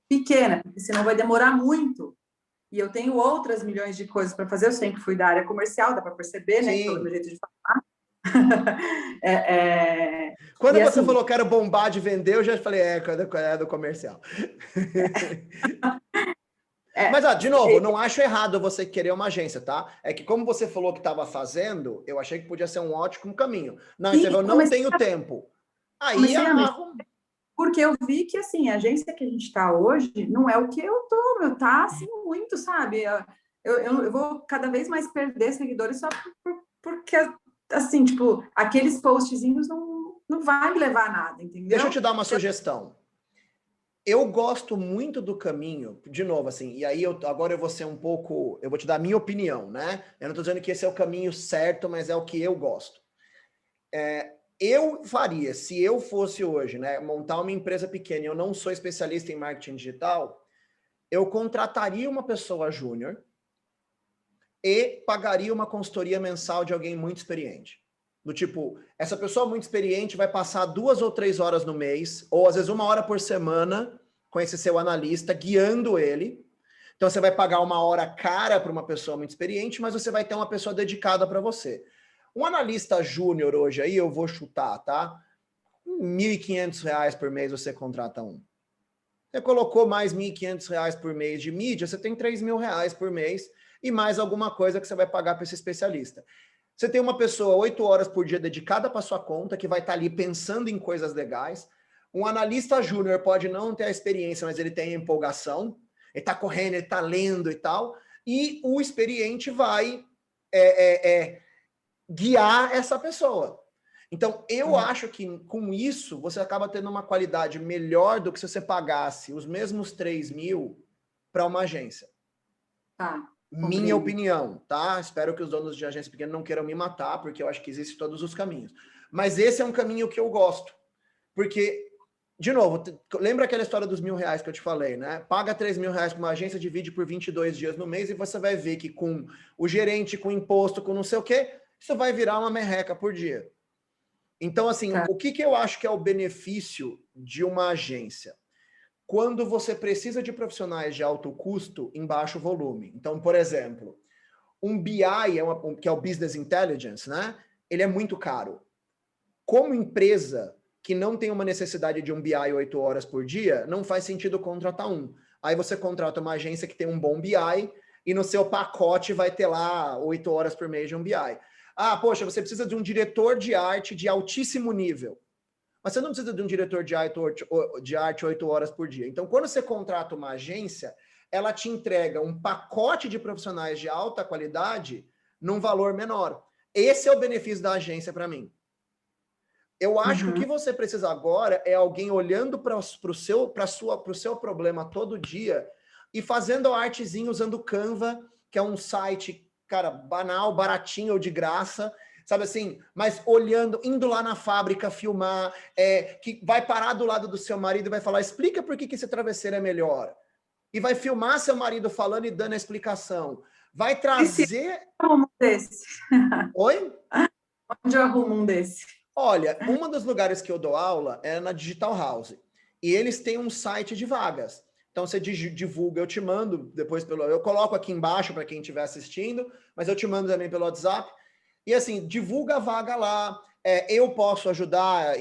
pequena, porque senão vai demorar muito. E eu tenho outras milhões de coisas para fazer, eu sempre fui da área comercial, dá para perceber, né? Pelo meu jeito de falar. Quando você falou que era bombar de vender, eu já falei, é do comercial. Mas, de novo, não acho errado você querer uma agência, tá? É que como você falou que estava fazendo, eu achei que podia ser um ótimo caminho. Não, você falou, não tenho tempo. Aí, porque eu vi que, assim, a agência que a gente está hoje não é o que eu tô, tá, assim, muito, sabe? Eu vou cada vez mais perder seguidores só porque, assim, tipo, aqueles postzinhos não vai me levar a nada, entendeu? Deixa eu te dar uma sugestão. Eu gosto muito do caminho, de novo, assim, e aí agora eu vou ser um pouco, eu vou te dar a minha opinião, né? Eu não estou dizendo que esse é o caminho certo, mas é o que eu gosto. Eu faria, se eu fosse hoje, né, montar uma empresa pequena e eu não sou especialista em marketing digital, eu contrataria uma pessoa júnior e pagaria uma consultoria mensal de alguém muito experiente. Do tipo, essa pessoa muito experiente vai passar 2 ou 3 horas no mês, ou às vezes 1 hora por semana, com esse seu analista, guiando ele. Então você vai pagar 1 hora cara para uma pessoa muito experiente, mas você vai ter uma pessoa dedicada para você. Um analista júnior hoje aí, eu vou chutar, tá? R$1.500 por mês você contrata um. Você colocou mais R$1.500 por mês de mídia, você tem R$3.000 por mês e mais alguma coisa que você vai pagar para esse especialista. Você tem uma pessoa 8 horas por dia dedicada para sua conta, que vai estar ali pensando em coisas legais. Um analista júnior pode não ter a experiência, mas ele tem a empolgação. Ele está correndo, ele está lendo e tal. E o experiente vai guiar essa pessoa. Então, eu acho que com isso, você acaba tendo uma qualidade melhor do que se você pagasse os mesmos 3 mil para uma agência. Minha opinião, tá? Espero que os donos de agência pequena não queiram me matar, porque eu acho que existem todos os caminhos. Mas esse é um caminho que eu gosto. Porque, de novo, lembra aquela história dos R$1.000 que eu te falei, né? Paga R$3.000 para uma agência, divide por 22 dias no mês e você vai ver que com o gerente, com o imposto, com não sei o quê, isso vai virar uma merreca por dia. Então, assim, o que eu acho que é o benefício de uma agência? quando você precisa de profissionais de alto custo em baixo volume. Então, por exemplo, um BI, que é o Business Intelligence, né? Ele é muito caro. Como empresa que não tem uma necessidade de um BI 8 horas por dia, não faz sentido contratar um. Aí você contrata uma agência que tem um bom BI e no seu pacote vai ter lá 8 horas por mês de um BI. Ah, poxa, você precisa de um diretor de arte de altíssimo nível. Mas você não precisa de um diretor de arte 8 horas por dia. Então, quando você contrata uma agência, ela te entrega um pacote de profissionais de alta qualidade num valor menor. Esse é o benefício da agência para mim. Eu acho que o que você precisa agora é alguém olhando para o seu problema todo dia e fazendo a artezinha usando o Canva, que é um site, cara, banal, baratinho ou de graça, sabe assim? Mas olhando, indo lá na fábrica filmar, que vai parar do lado do seu marido e vai falar, explica por que esse travesseiro é melhor. E vai filmar seu marido falando e dando a explicação. Vai trazer... Um desse. Oi? Onde eu arrumo um desse? Olha, um dos lugares que eu dou aula é na Digital House. E eles têm um site de vagas. Então você divulga, eu te mando depois eu coloco aqui embaixo para quem estiver assistindo, mas eu te mando também pelo WhatsApp. E assim, divulga a vaga lá. Eu posso ajudar,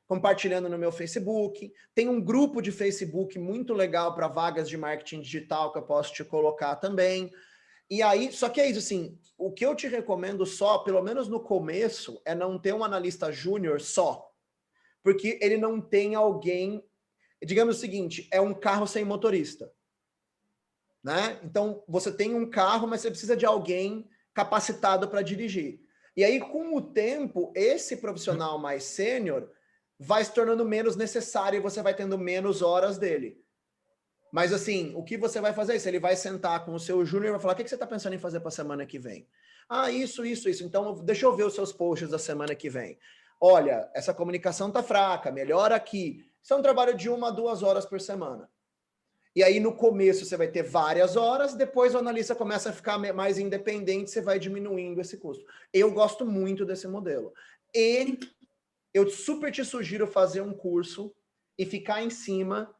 compartilhando no meu Facebook. Tem um grupo de Facebook muito legal para vagas de marketing digital que eu posso te colocar também. E aí, só que é isso, assim, o que eu te recomendo só, pelo menos no começo, é não ter um analista júnior só. Porque ele não tem alguém, digamos o seguinte, é um carro sem motorista. Né? Então, você tem um carro, mas você precisa de alguém capacitado para dirigir. E aí, com o tempo, esse profissional mais sênior vai se tornando menos necessário e você vai tendo menos horas dele. Mas assim, o que você vai fazer é isso, ele vai sentar com o seu júnior e vai falar, o que você está pensando em fazer para a semana que vem? Ah, isso. Então, deixa eu ver os seus posts da semana que vem. Olha, essa comunicação tá fraca, melhora aqui. Isso é um trabalho de 1 a 2 horas por semana. E aí, no começo, você vai ter várias horas, depois o analista começa a ficar mais independente, você vai diminuindo esse custo. Eu gosto muito desse modelo. E eu super te sugiro fazer um curso e ficar em cima,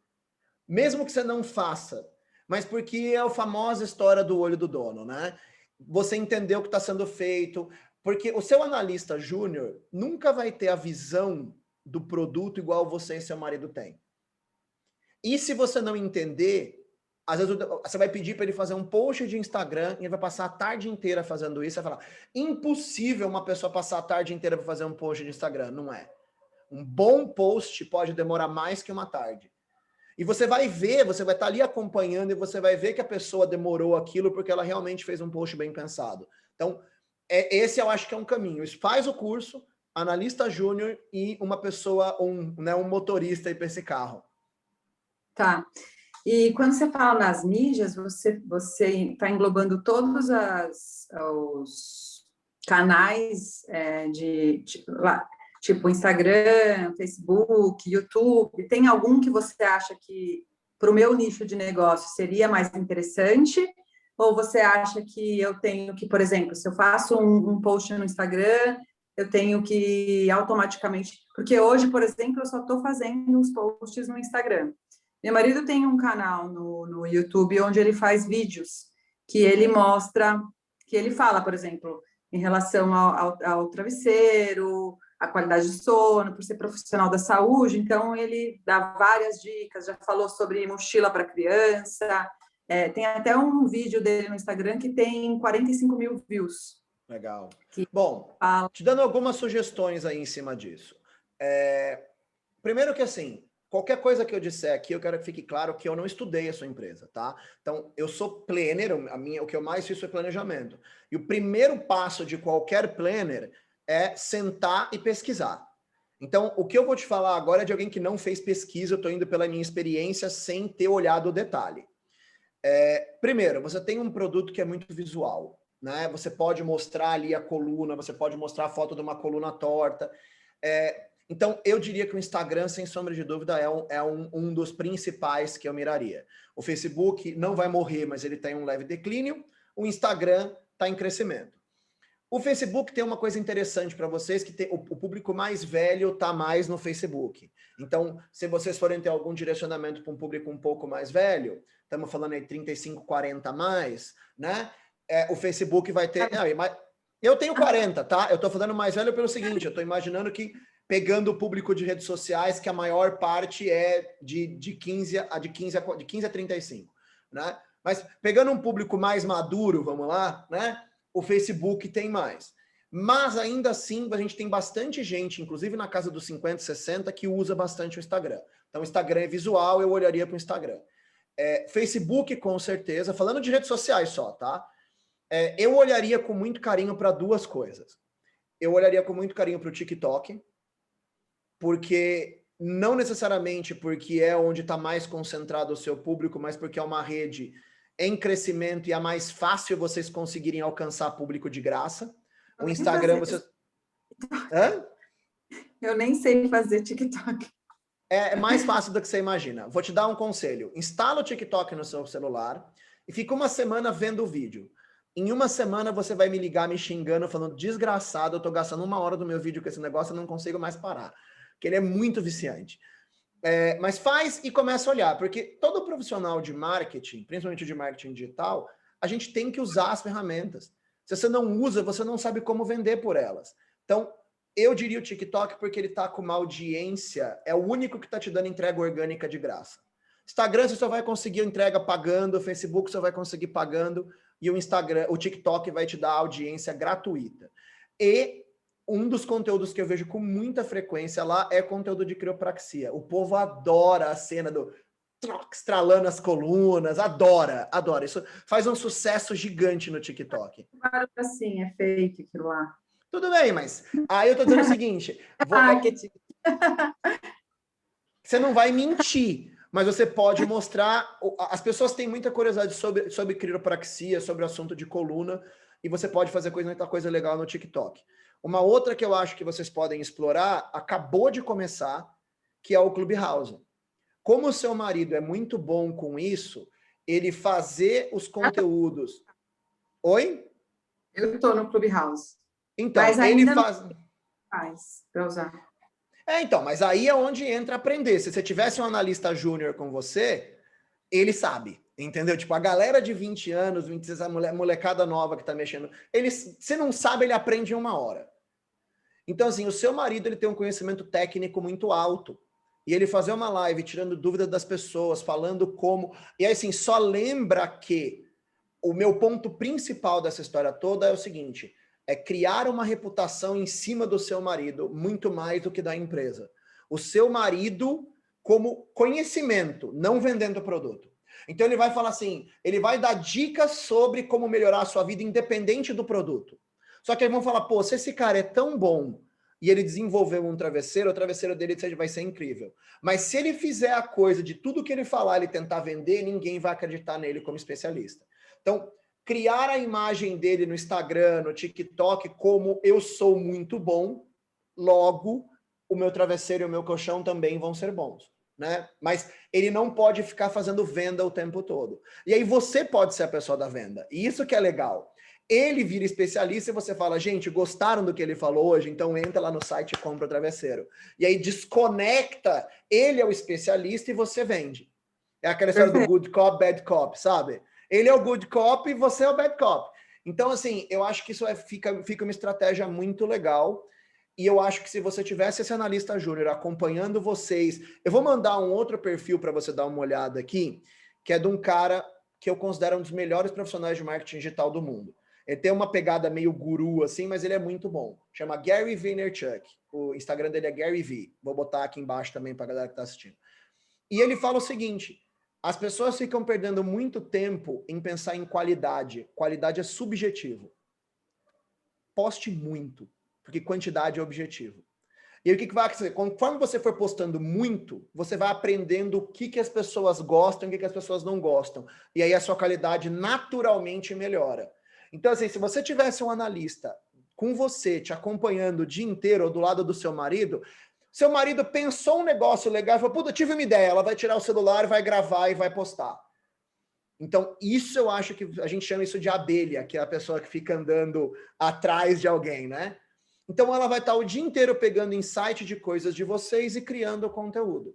mesmo que você não faça, mas porque é a famosa história do olho do dono, né? Você entendeu o que está sendo feito, porque o seu analista júnior nunca vai ter a visão do produto igual você e seu marido têm. E se você não entender, às vezes você vai pedir para ele fazer um post de Instagram e ele vai passar a tarde inteira fazendo isso, vai falar, impossível uma pessoa passar a tarde inteira para fazer um post de Instagram, não é? Um bom post pode demorar mais que uma tarde. E você vai ver, você vai estar ali acompanhando e você vai ver que a pessoa demorou aquilo porque ela realmente fez um post bem pensado. Então, esse eu acho que é um caminho. Faz o curso, analista júnior e uma pessoa, um motorista para esse carro. Tá. E quando você fala nas mídias, você está englobando todos os canais tipo Instagram, Facebook, YouTube. Tem algum que você acha que, para o meu nicho de negócio, seria mais interessante? Ou você acha que eu tenho que, por exemplo, se eu faço um post no Instagram, eu tenho que automaticamente... Porque hoje, por exemplo, eu só estou fazendo os posts no Instagram. Meu marido tem um canal no YouTube onde ele faz vídeos que ele mostra, que ele fala, por exemplo, em relação ao travesseiro, a qualidade de sono, por ser profissional da saúde. Então, ele dá várias dicas, já falou sobre mochila para criança. Tem até um vídeo dele no Instagram que tem 45 mil views. Legal. Bom, te dando algumas sugestões aí em cima disso. Primeiro que assim, qualquer coisa que eu disser aqui, eu quero que fique claro que eu não estudei a sua empresa, tá? Então, eu sou planner, o que eu mais fiz foi planejamento. E o primeiro passo de qualquer planner é sentar e pesquisar. Então, o que eu vou te falar agora é de alguém que não fez pesquisa, eu estou indo pela minha experiência sem ter olhado o detalhe. Primeiro, você tem um produto que é muito visual, né? Você pode mostrar ali a coluna, você pode mostrar a foto de uma coluna torta. Então, eu diria que o Instagram, sem sombra de dúvida, é um dos principais que eu miraria. O Facebook não vai morrer, mas ele tem um leve declínio. O Instagram está em crescimento. O Facebook tem uma coisa interessante para vocês, que tem, o público mais velho está mais no Facebook. Então, se vocês forem ter algum direcionamento para um público um pouco mais velho, estamos falando aí 35, 40 a mais, né? O Facebook vai ter... Eu tenho 40, tá? Eu estou falando mais velho pelo seguinte, eu estou imaginando que pegando o público de redes sociais, que a maior parte é de 15 a 35, né? Mas pegando um público mais maduro, vamos lá, né? O Facebook tem mais. Mas ainda assim, a gente tem bastante gente, inclusive na casa dos 50, 60, que usa bastante o Instagram. Então, o Instagram é visual, eu olharia para o Instagram. Facebook, com certeza, falando de redes sociais só, tá? Eu olharia com muito carinho para duas coisas. Eu olharia com muito carinho para o TikTok, porque não necessariamente porque é onde está mais concentrado o seu público, mas porque é uma rede em crescimento e é mais fácil vocês conseguirem alcançar público de graça. O Instagram, vocês... Hã? Eu nem sei fazer TikTok. É mais fácil do que você imagina. Vou te dar um conselho. Instala o TikTok no seu celular e fica uma semana vendo o vídeo. Em uma semana você vai me ligar me xingando, falando, desgraçado, eu tô gastando 1 hora do meu vídeo com esse negócio, eu não consigo mais parar. Porque ele é muito viciante. Mas faz e começa a olhar, porque todo profissional de marketing, principalmente de marketing digital, a gente tem que usar as ferramentas. Se você não usa, você não sabe como vender por elas. Então, eu diria o TikTok porque ele está com uma audiência, é o único que está te dando entrega orgânica de graça. Instagram você só vai conseguir entrega pagando, Facebook você vai conseguir pagando, e o TikTok vai te dar audiência gratuita. E um dos conteúdos que eu vejo com muita frequência lá é conteúdo de criopraxia. O povo adora a cena do estralando as colunas, adora. Isso faz um sucesso gigante no TikTok. Assim, é fake aquilo lá. Tudo bem, mas aí eu tô dizendo o seguinte... Marketing. Você não vai mentir, mas você pode mostrar... As pessoas têm muita curiosidade sobre criopraxia, sobre o assunto de coluna, e você pode fazer muita coisa legal no TikTok. Uma outra que eu acho que vocês podem explorar, acabou de começar, que é o Clubhouse. Como o seu marido é muito bom com isso, ele fazer os conteúdos... Oi? Eu estou no Clubhouse. Então, mas ele faz... para usar. Então, mas aí é onde entra aprender. Se você tivesse um analista júnior com você, ele sabe, entendeu? Tipo, a galera de 20 anos, 26, a molecada nova que tá mexendo, se não sabe, ele aprende em 1 hora. Então, assim, o seu marido, ele tem um conhecimento técnico muito alto. E ele fazer uma live tirando dúvidas das pessoas, falando como... E aí, assim, só lembra que o meu ponto principal dessa história toda é o seguinte, é criar uma reputação em cima do seu marido, muito mais do que da empresa. O seu marido como conhecimento, não vendendo produto. Então, ele vai falar assim, ele vai dar dicas sobre como melhorar a sua vida independente do produto. Só que aí vão falar, pô, se esse cara é tão bom e ele desenvolveu um travesseiro, o travesseiro dele vai ser incrível. Mas se ele fizer a coisa de tudo que ele falar, ele tentar vender, ninguém vai acreditar nele como especialista. Então, criar a imagem dele no Instagram, no TikTok, como eu sou muito bom, logo o meu travesseiro e o meu colchão também vão ser bons. Né? Mas ele não pode ficar fazendo venda o tempo todo. E aí você pode ser a pessoa da venda. E isso que é legal. Ele vira especialista e você fala, gente, gostaram do que ele falou hoje? Então entra lá no site e compra o travesseiro. E aí desconecta, ele é o especialista e você vende. É aquela história do good cop, bad cop, sabe? Ele é o good cop e você é o bad cop. Então, assim, eu acho que isso fica uma estratégia muito legal. E eu acho que se você tivesse esse analista júnior acompanhando vocês... Eu vou mandar um outro perfil para você dar uma olhada aqui, que é de um cara que eu considero um dos melhores profissionais de marketing digital do mundo. Ele tem uma pegada meio guru, assim, mas ele é muito bom. Chama Gary Vaynerchuk. O Instagram dele é Gary V. Vou botar aqui embaixo também para a galera que está assistindo. E ele fala o seguinte, as pessoas ficam perdendo muito tempo em pensar em qualidade. Qualidade é subjetivo. Poste muito, porque quantidade é objetivo. E aí o que vai acontecer? Conforme você for postando muito, você vai aprendendo o que as pessoas gostam e o que as pessoas não gostam. E aí a sua qualidade naturalmente melhora. Então, assim, se você tivesse um analista com você, te acompanhando o dia inteiro, ou do lado do seu marido pensou um negócio legal, falou, puta, eu tive uma ideia, ela vai tirar o celular, vai gravar e vai postar. Então, isso eu acho que a gente chama isso de abelha, que é a pessoa que fica andando atrás de alguém, né? Então, ela vai estar o dia inteiro pegando insight de coisas de vocês e criando conteúdo.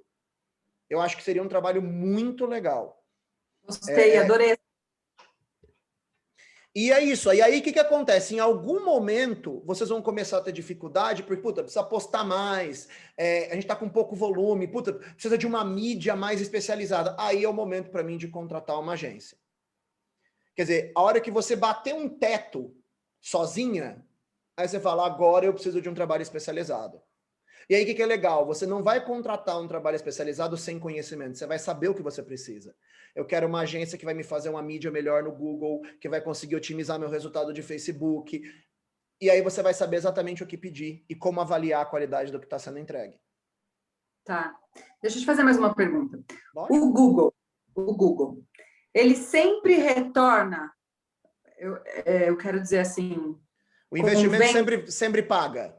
Eu acho que seria um trabalho muito legal. Gostei, adorei. E é isso. E aí, o que acontece? Em algum momento, vocês vão começar a ter dificuldade, porque, puta, precisa postar mais, a gente tá com pouco volume, puta, precisa de uma mídia mais especializada. Aí é o momento para mim de contratar uma agência. Quer dizer, a hora que você bater um teto sozinha, aí você fala, agora eu preciso de um trabalho especializado. E aí, o que é legal? Você não vai contratar um trabalho especializado sem conhecimento, você vai saber o que você precisa. Eu quero uma agência que vai me fazer uma mídia melhor no Google, que vai conseguir otimizar meu resultado de Facebook. E aí você vai saber exatamente o que pedir e como avaliar a qualidade do que está sendo entregue. Tá. Deixa eu te fazer mais uma pergunta. Lógico. O Google, ele sempre retorna, eu quero dizer assim... O investimento sempre paga.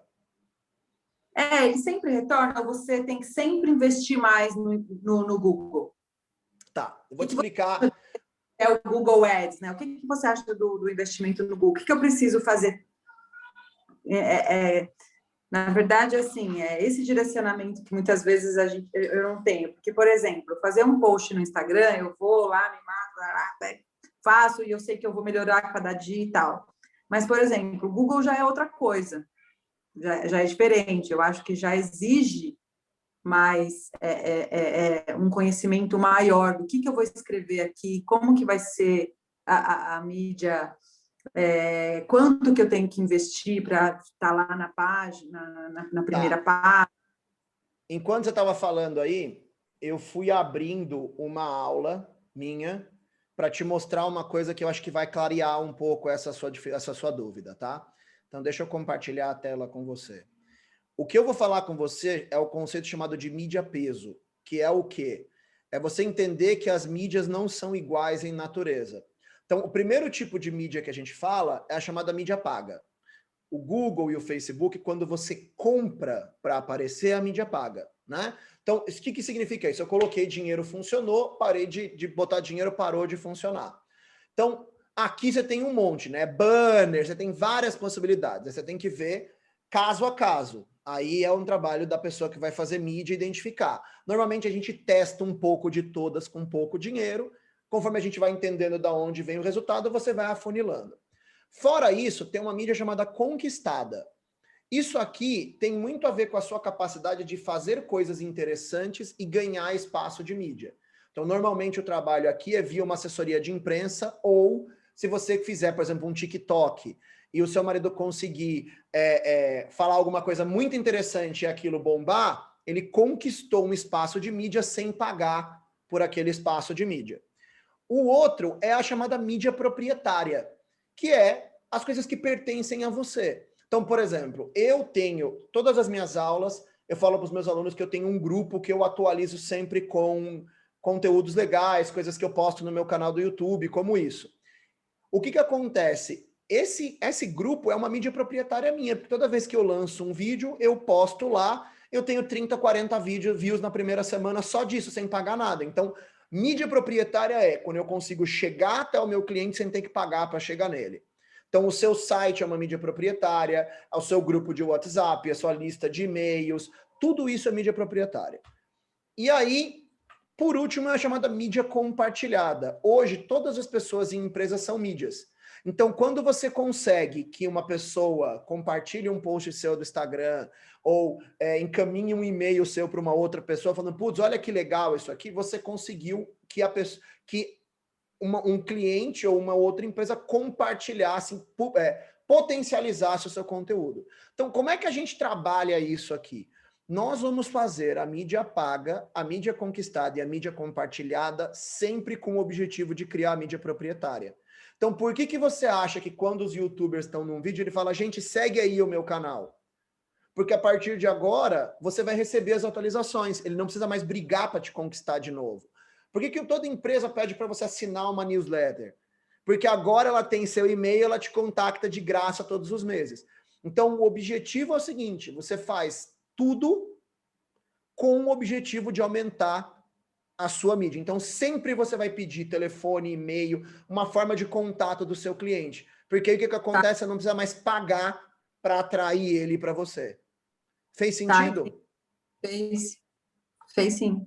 Ele sempre retorna, você tem que sempre investir mais no Google. Tá, eu vou te explicar. É o Google Ads, né? O que você acha do investimento no Google? O que eu preciso fazer? Na verdade, assim, esse direcionamento que muitas vezes eu não tenho. Porque, por exemplo, fazer um post no Instagram, eu vou lá, me mato, faço e eu sei que eu vou melhorar a cada dia e tal. Mas, por exemplo, o Google já é outra coisa. Já é diferente. Eu acho que já exige mais um conhecimento maior do que eu vou escrever aqui, como que vai ser a mídia, quanto que eu tenho que investir para estar lá na página, na primeira página. Enquanto você estava falando aí, eu fui abrindo uma aula minha para te mostrar uma coisa que eu acho que vai clarear um pouco essa sua dúvida, tá? Então, deixa eu compartilhar a tela com você. O que eu vou falar com você é o conceito chamado de mídia peso, que é o quê? É você entender que as mídias não são iguais em natureza. Então, o primeiro tipo de mídia que a gente fala é a chamada mídia paga. O Google e o Facebook, quando você compra para aparecer, a mídia paga, né? Então, o que significa isso? Eu coloquei dinheiro, funcionou, parei de botar dinheiro, parou de funcionar. Então, aqui você tem um monte, né? Banner, você tem várias possibilidades. Você tem que ver caso a caso. Aí é um trabalho da pessoa que vai fazer mídia identificar. Normalmente a gente testa um pouco de todas com pouco dinheiro. Conforme a gente vai entendendo de onde vem o resultado, você vai afunilando. Fora isso, tem uma mídia chamada conquistada. Isso aqui tem muito a ver com a sua capacidade de fazer coisas interessantes e ganhar espaço de mídia. Então, normalmente o trabalho aqui é via uma assessoria de imprensa ou se você fizer, por exemplo, um TikTok e o seu marido conseguir falar alguma coisa muito interessante e aquilo bombar, ele conquistou um espaço de mídia sem pagar por aquele espaço de mídia. O outro é a chamada mídia proprietária, que é as coisas que pertencem a você. Então, por exemplo, eu tenho todas as minhas aulas, eu falo para os meus alunos que eu tenho um grupo que eu atualizo sempre com conteúdos legais, coisas que eu posto no meu canal do YouTube, como isso. O que acontece? Esse grupo é uma mídia proprietária minha, porque toda vez que eu lanço um vídeo, eu posto lá, eu tenho 30, 40 views na primeira semana só disso, sem pagar nada. Então, mídia proprietária é quando eu consigo chegar até o meu cliente sem ter que pagar para chegar nele. Então, o seu site é uma mídia proprietária, o seu grupo de WhatsApp, a sua lista de e-mails, tudo isso é mídia proprietária. E aí, por último, é a chamada mídia compartilhada. Hoje, todas as pessoas em empresas são mídias. Então, quando você consegue que uma pessoa compartilhe um post seu do Instagram ou encaminhe um e-mail seu para uma outra pessoa falando, putz, olha que legal isso aqui, você conseguiu que um cliente ou uma outra empresa compartilhasse, potencializasse o seu conteúdo. Então, como é que a gente trabalha isso aqui? Nós vamos fazer a mídia paga, a mídia conquistada e a mídia compartilhada sempre com o objetivo de criar a mídia proprietária. Então, por que você acha que quando os youtubers estão num vídeo, ele fala, gente, segue aí o meu canal? Porque a partir de agora, você vai receber as atualizações. Ele não precisa mais brigar para te conquistar de novo. Por que toda empresa pede para você assinar uma newsletter? Porque agora ela tem seu e-mail, ela te contacta de graça todos os meses. Então, o objetivo é o seguinte, você faz tudo com o objetivo de aumentar a sua mídia. Então, sempre você vai pedir telefone, e-mail, uma forma de contato do seu cliente. Porque aí o que acontece? Você não precisa mais pagar para atrair ele para você. Fez sentido? Fez sim.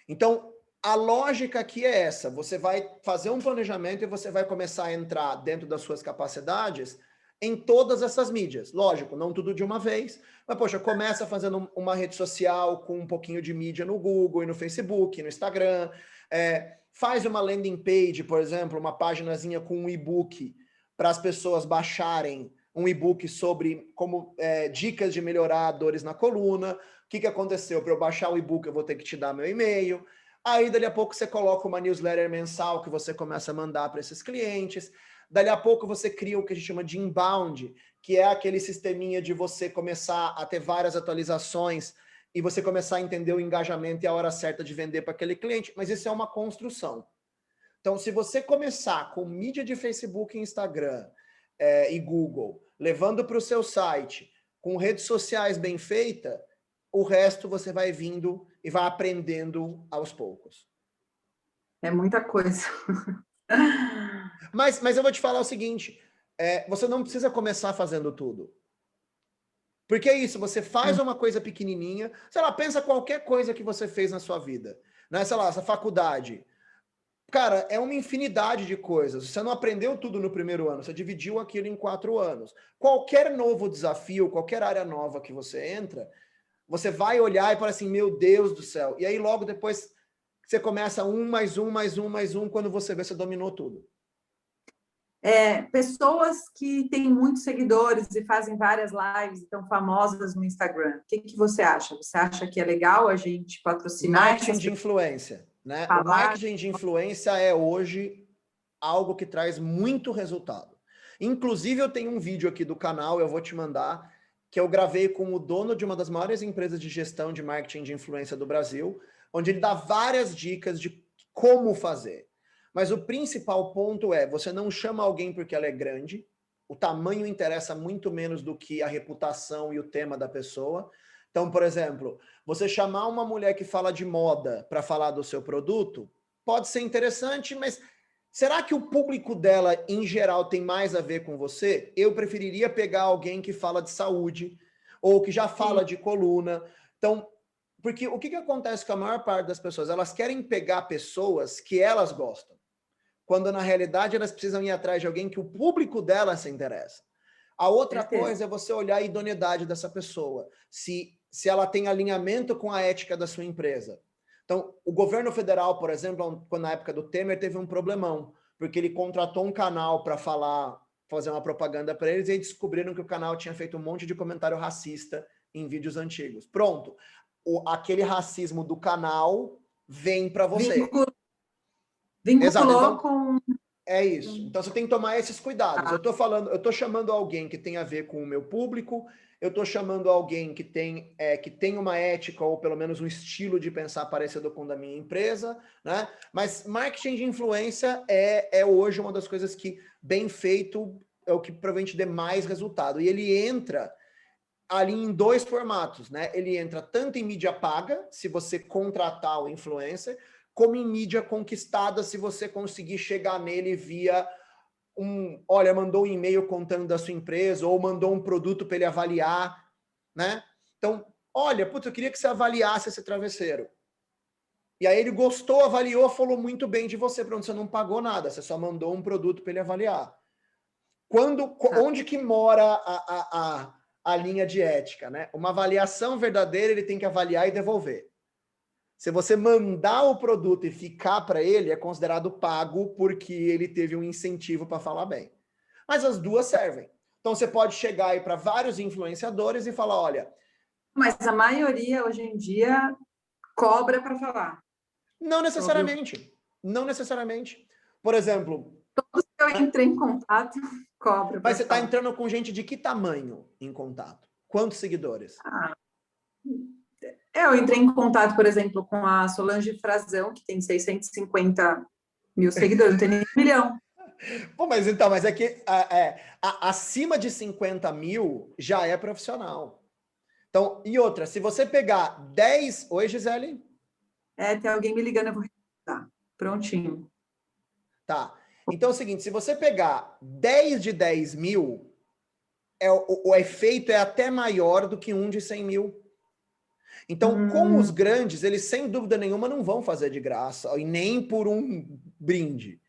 Então, a lógica aqui é essa. Você vai fazer um planejamento e você vai começar a entrar dentro das suas capacidades em todas essas mídias. Lógico, não tudo de uma vez, mas, poxa, começa fazendo uma rede social com um pouquinho de mídia no Google e no Facebook, no Instagram. Faz uma landing page, por exemplo, uma paginazinha com um e-book para as pessoas baixarem um e-book sobre como dicas de melhorar dores na coluna. O que aconteceu? Para eu baixar o e-book, eu vou ter que te dar meu e-mail. Aí, dali a pouco, você coloca uma newsletter mensal que você começa a mandar para esses clientes. Dali a pouco, você cria o que a gente chama de inbound, que é aquele sisteminha de você começar a ter várias atualizações e você começar a entender o engajamento e a hora certa de vender para aquele cliente. Mas isso é uma construção. Então, se você começar com mídia de Facebook e Instagram e Google, levando para o seu site, com redes sociais bem feitas, o resto você vai vindo e vai aprendendo aos poucos. É muita coisa. Mas eu vou te falar o seguinte, você não precisa começar fazendo tudo. Porque é isso, você faz uma coisa pequenininha, sei lá, pensa qualquer coisa que você fez na sua vida, né? Sei lá, essa faculdade. Cara, é uma infinidade de coisas. Você não aprendeu tudo no primeiro ano, você dividiu aquilo em 4 anos. Qualquer novo desafio, qualquer área nova que você entra, você vai olhar e falar assim, meu Deus do céu. E aí logo depois você começa 1 mais 1 mais 1 mais 1, quando você vê, você dominou tudo. Pessoas que têm muitos seguidores e fazem várias lives, estão famosas no Instagram. O que você acha? Você acha que é legal a gente patrocinar? Marketing de influência, né? O marketing de influência é hoje algo que traz muito resultado. Inclusive, eu tenho um vídeo aqui do canal, eu vou te mandar, que eu gravei com o dono de uma das maiores empresas de gestão de marketing de influência do Brasil, onde ele dá várias dicas de como fazer. Mas o principal ponto é, você não chama alguém porque ela é grande, o tamanho interessa muito menos do que a reputação e o tema da pessoa. Então, por exemplo, você chamar uma mulher que fala de moda para falar do seu produto, pode ser interessante, mas será que o público dela, em geral, tem mais a ver com você? Eu preferiria pegar alguém que fala de saúde, ou que já fala de coluna. Então, porque o que acontece com a maior parte das pessoas? Elas querem pegar pessoas que elas gostam, quando na realidade elas precisam ir atrás de alguém que o público dela se interessa. A outra coisa é você olhar a idoneidade dessa pessoa, se ela tem alinhamento com a ética da sua empresa. Então, o governo federal, por exemplo, na época do Temer, teve um problemão, porque ele contratou um canal para fazer uma propaganda para eles, e aí descobriram que o canal tinha feito um monte de comentário racista em vídeos antigos. Pronto. Aquele racismo do canal vem para você. Vinculou então, com... É isso. Então você tem que tomar esses cuidados. Eu estou chamando alguém que tem a ver com o meu público, eu estou chamando alguém que tem uma ética ou pelo menos um estilo de pensar parecido com o da minha empresa, né? Mas marketing de influência é hoje uma das coisas que, bem feito, é o que provavelmente dê mais resultado. E ele entra ali em 2 formatos, né? Ele entra tanto em mídia paga, se você contratar o influencer, como em mídia conquistada, se você conseguir chegar nele via olha, mandou um e-mail contando da sua empresa, ou mandou um produto para ele avaliar, né? Então, olha, putz, eu queria que você avaliasse esse travesseiro. E aí ele gostou, avaliou, falou muito bem de você, pronto, você não pagou nada, você só mandou um produto para ele avaliar. Onde que mora a linha de ética, né? Uma avaliação verdadeira, ele tem que avaliar e devolver. Se você mandar o produto e ficar para ele, é considerado pago porque ele teve um incentivo para falar bem. Mas as duas servem. Então você pode chegar aí para vários influenciadores e falar, olha... Mas a maioria, hoje em dia, cobra para falar. Não necessariamente. Não necessariamente. Por exemplo... Todos que eu entrei em contato, cobra. Mas você está entrando com gente de que tamanho em contato? Quantos seguidores? Eu entrei em contato, por exemplo, com a Solange Frazão, que tem 650 mil seguidores, não tem nem 1 milhão. Pô, mas é que acima de 50 mil já é profissional. Então, e outra, se você pegar 10... Oi, Gisele? tem alguém me ligando, eu vou responder. Prontinho. Tá. Então é o seguinte, se você pegar 10 de 10 mil, o efeito é até maior do que um de 100 mil. Então, com os grandes, eles sem dúvida nenhuma não vão fazer de graça, e nem por um brinde.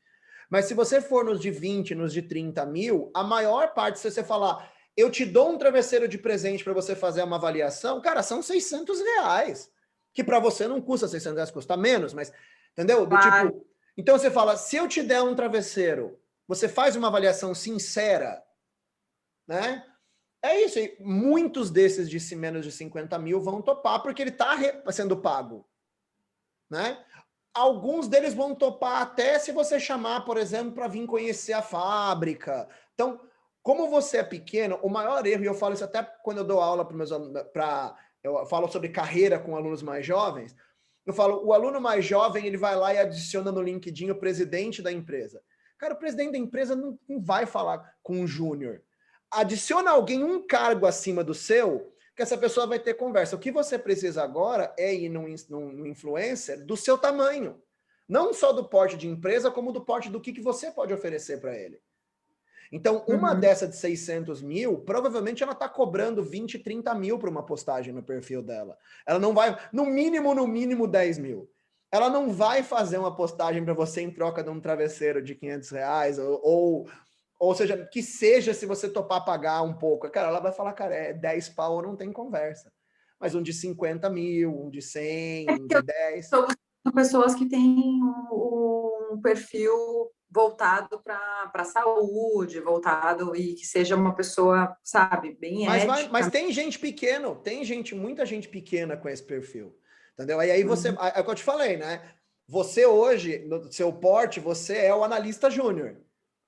Mas se você for nos de 20, nos de 30 mil, a maior parte, se você falar, eu te dou um travesseiro de presente para você fazer uma avaliação, cara, são R$600. Que para você não custa R$600, custa menos, mas, entendeu? Do tipo, então você fala, se eu te der um travesseiro, você faz uma avaliação sincera, né? É isso, e muitos desses de menos de 50 mil vão topar porque ele está sendo pago, né? Alguns deles vão topar até se você chamar, por exemplo, para vir conhecer a fábrica. Então, como você é pequeno, o maior erro, e eu falo isso até quando eu dou aula para meus alunos, eu falo sobre carreira com alunos mais jovens, eu falo, o aluno mais jovem, ele vai lá e adiciona no LinkedIn o presidente da empresa. Cara, o presidente da empresa não vai falar com um júnior. Adiciona alguém um cargo acima do seu, que essa pessoa vai ter conversa. O que você precisa agora é ir num influencer do seu tamanho. Não só do porte de empresa, como do porte do que você pode oferecer para ele. Então, uma dessa de 600 mil, provavelmente ela está cobrando 20, 30 mil para uma postagem no perfil dela. Ela não vai, no mínimo 10 mil. Ela não vai fazer uma postagem para você em troca de um travesseiro de R$500 ou seja, que seja se você topar pagar um pouco. Cara, ela vai falar, cara, é 10 pau, não tem conversa. Mas um de 50 mil, um de 100, um de 10. São pessoas que têm um perfil voltado para a saúde, voltado e que seja uma pessoa, sabe, bem ética. Mas tem gente pequena, muita gente pequena com esse perfil. Entendeu? Aí você, é o que eu te falei, né? Você hoje, no seu porte, você é o analista júnior.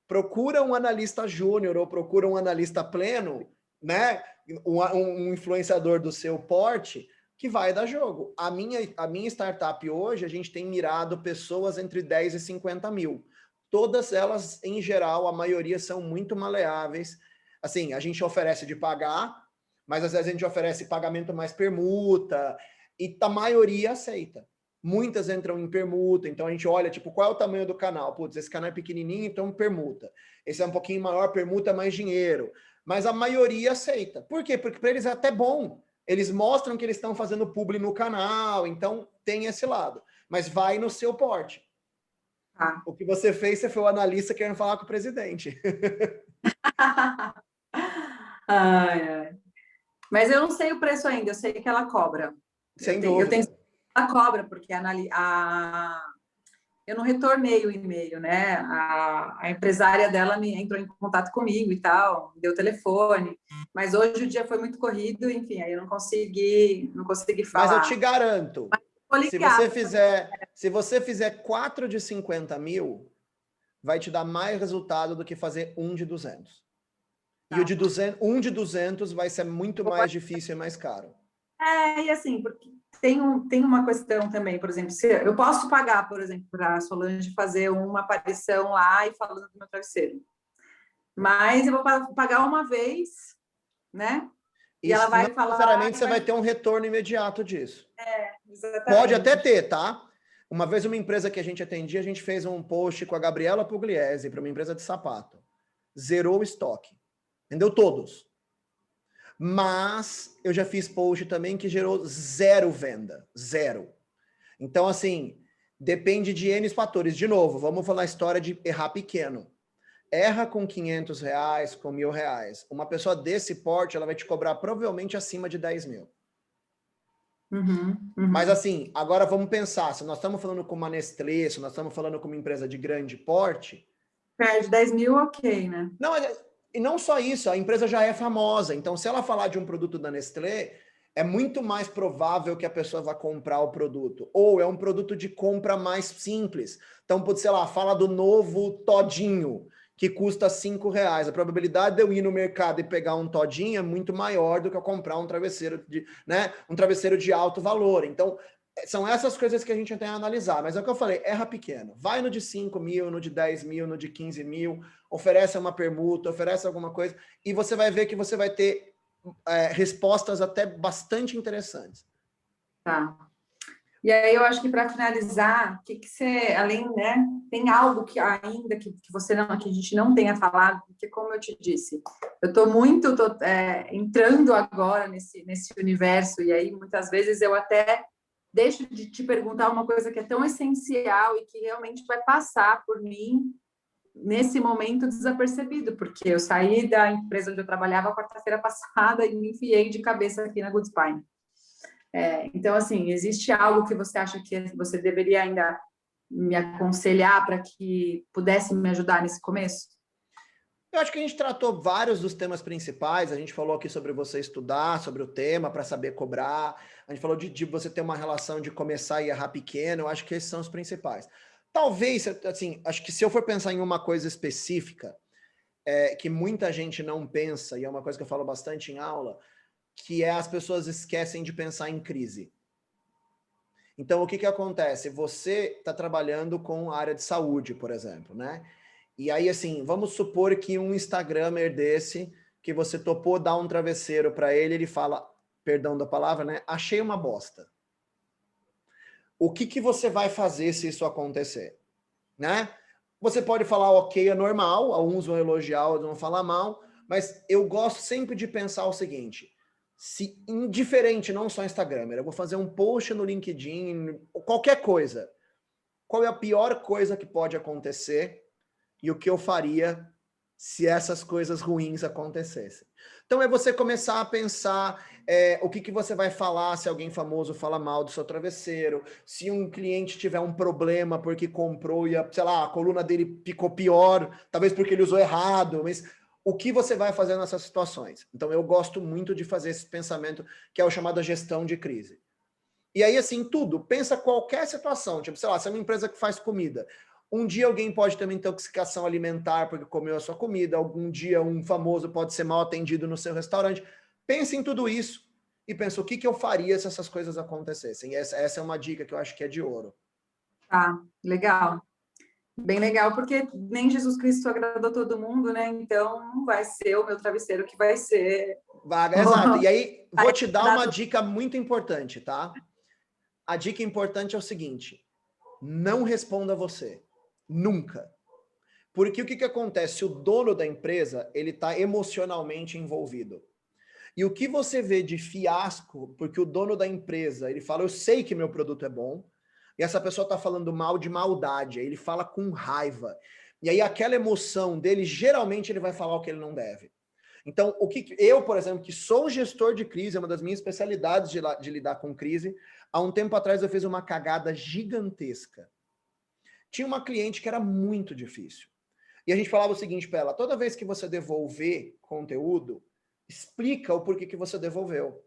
Procura um analista júnior ou procura um analista pleno, né? Um influenciador do seu porte que vai dar jogo. A minha startup hoje, a gente tem mirado pessoas entre 10 e 50 mil. Todas elas, em geral, a maioria são muito maleáveis. Assim, a gente oferece de pagar, mas às vezes a gente oferece pagamento mais permuta, e a maioria aceita. Muitas entram em permuta, então a gente olha, tipo, qual é o tamanho do canal? Putz, esse canal é pequenininho, então permuta. Esse é um pouquinho maior, permuta mais dinheiro. Mas a maioria aceita. Por quê? Porque para eles é até bom. Eles mostram que eles estão fazendo publi no canal, então tem esse lado. Mas vai no seu porte. O que você fez, você foi o analista querendo falar com o presidente. Mas eu não sei o preço ainda, eu sei que ela cobra. Sem dúvida. Eu tenho ela cobra, porque eu não retornei o e-mail, né? A empresária dela entrou em contato comigo e tal, deu telefone, mas hoje o dia foi muito corrido, enfim, aí eu não consegui falar. Mas eu te garanto, se você fizer 4 de 50 mil, vai te dar mais resultado do que fazer um de 200. Tá. E o de 200, um de 200 vai ser muito mais difícil e mais caro. E assim, porque tem uma questão também, por exemplo, se eu posso pagar, por exemplo, para a Solange fazer uma aparição lá e falando do meu travesseiro, mas eu vou pagar uma vez, né? E ela vai falar... Necessariamente você vai ter um retorno imediato disso. Exatamente. Pode até ter, tá? Uma vez uma empresa que a gente atendia, a gente fez um post com a Gabriela Pugliese para uma empresa de sapato. Zerou o estoque. Vendeu todos. Mas eu já fiz post também que gerou 0 venda. 0. Então, assim, depende de N fatores. De novo, vamos falar a história de errar pequeno. Erra com R$500, com R$1.000. Uma pessoa desse porte, ela vai te cobrar provavelmente acima de 10 mil. Mas assim, agora vamos pensar, se nós estamos falando com uma Nestlé, se nós estamos falando com uma empresa de grande porte... Perde 10 mil, ok, né? Não, e não só isso, a empresa já é famosa, então se ela falar de um produto da Nestlé, é muito mais provável que a pessoa vá comprar o produto. Ou é um produto de compra mais simples. Então, sei lá, fala do novo Todinho, que custa R$5. A probabilidade de eu ir no mercado e pegar um Todinho é muito maior do que eu comprar um travesseiro um travesseiro de alto valor. Então, são essas coisas que a gente tem que analisar. Mas é o que eu falei, erra pequeno. Vai no de 5 mil, no de 10 mil, no de 15 mil, oferece uma permuta, oferece alguma coisa, e você vai ver que você vai ter respostas até bastante interessantes. Tá. E aí eu acho que para finalizar, o que, que você, além, né, tem algo que ainda que você não, que a gente não tenha falado, porque como eu te disse, eu estou muito entrando agora nesse universo, e aí muitas vezes eu até deixo de te perguntar uma coisa que é tão essencial e que realmente vai passar por mim nesse momento desapercebido, porque eu saí da empresa onde eu trabalhava quarta-feira passada e me enfiei de cabeça aqui na Goodspine. Então, assim, existe algo que você acha que você deveria ainda me aconselhar para que pudesse me ajudar nesse começo? Eu acho que a gente tratou vários dos temas principais. A gente falou aqui sobre você estudar, sobre o tema para saber cobrar. A gente falou de você ter uma relação de começar e errar pequeno. Eu acho que esses são os principais. Talvez, assim, acho que se eu for pensar em uma coisa específica, que muita gente não pensa, e é uma coisa que eu falo bastante em aula, que é as pessoas esquecem de pensar em crise. Então, o que acontece? Você está trabalhando com a área de saúde, por exemplo, né? E aí, assim, vamos supor que um Instagramer desse, que você topou dar um travesseiro para ele, ele fala, perdão da palavra, né? Achei uma bosta. O que você vai fazer se isso acontecer? Né? Você pode falar, ok, é normal, alguns vão elogiar, outros vão falar mal, mas eu gosto sempre de pensar o seguinte, se indiferente, não só Instagramer, eu vou fazer um post no LinkedIn, qualquer coisa, qual é a pior coisa que pode acontecer e o que eu faria se essas coisas ruins acontecessem. Então é você começar a pensar o que você vai falar se alguém famoso fala mal do seu travesseiro, se um cliente tiver um problema porque comprou e, sei lá, a coluna dele ficou pior, talvez porque ele usou errado, mas o que você vai fazer nessas situações? Então eu gosto muito de fazer esse pensamento que é o chamado gestão de crise. E aí, assim, tudo, pensa qualquer situação, tipo, sei lá, se é uma empresa que faz comida, um dia alguém pode ter uma intoxicação alimentar porque comeu a sua comida, algum dia um famoso pode ser mal atendido no seu restaurante. Pense em tudo isso e pensa o que eu faria se essas coisas acontecessem. Essa é uma dica que eu acho que é de ouro. Tá, legal. Bem legal, porque nem Jesus Cristo agradou todo mundo, né? Então, não vai ser o meu travesseiro que vai ser... Vaga, exato. E aí, vou te dar uma dica muito importante, tá? A dica importante é o seguinte, não responda você. Nunca. Porque o que acontece? O dono da empresa, ele está emocionalmente envolvido. E o que você vê de fiasco, porque o dono da empresa, ele fala, eu sei que meu produto é bom, e essa pessoa está falando mal de maldade, aí ele fala com raiva. E aí aquela emoção dele, geralmente ele vai falar o que ele não deve. Então, o que eu, por exemplo, que sou gestor de crise, é uma das minhas especialidades de lidar com crise, há um tempo atrás eu fiz uma cagada gigantesca. Tinha uma cliente que era muito difícil. E a gente falava o seguinte para ela, toda vez que você devolver conteúdo, explica o porquê que você devolveu.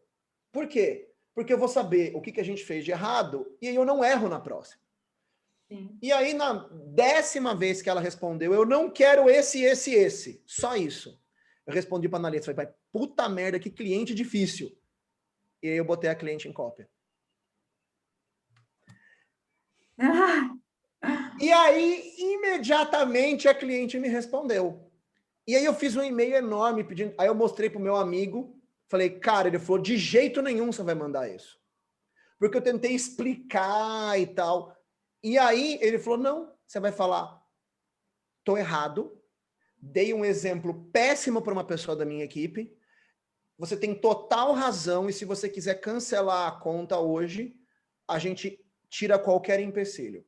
Por quê? Porque eu vou saber o que a gente fez de errado e aí eu não erro na próxima. Sim. E aí, na 10ª vez que ela respondeu, eu não quero esse. Só isso. Eu respondi para a analista, falei, puta merda, que cliente difícil. E aí eu botei a cliente em cópia. E aí, imediatamente, a cliente me respondeu. E aí eu fiz um e-mail enorme pedindo. Aí eu mostrei pro meu amigo, falei, cara, ele falou, de jeito nenhum você vai mandar isso. Porque eu tentei explicar e tal. E aí ele falou, não, você vai falar, tô errado, dei um exemplo péssimo para uma pessoa da minha equipe, você tem total razão e se você quiser cancelar a conta hoje, a gente tira qualquer empecilho.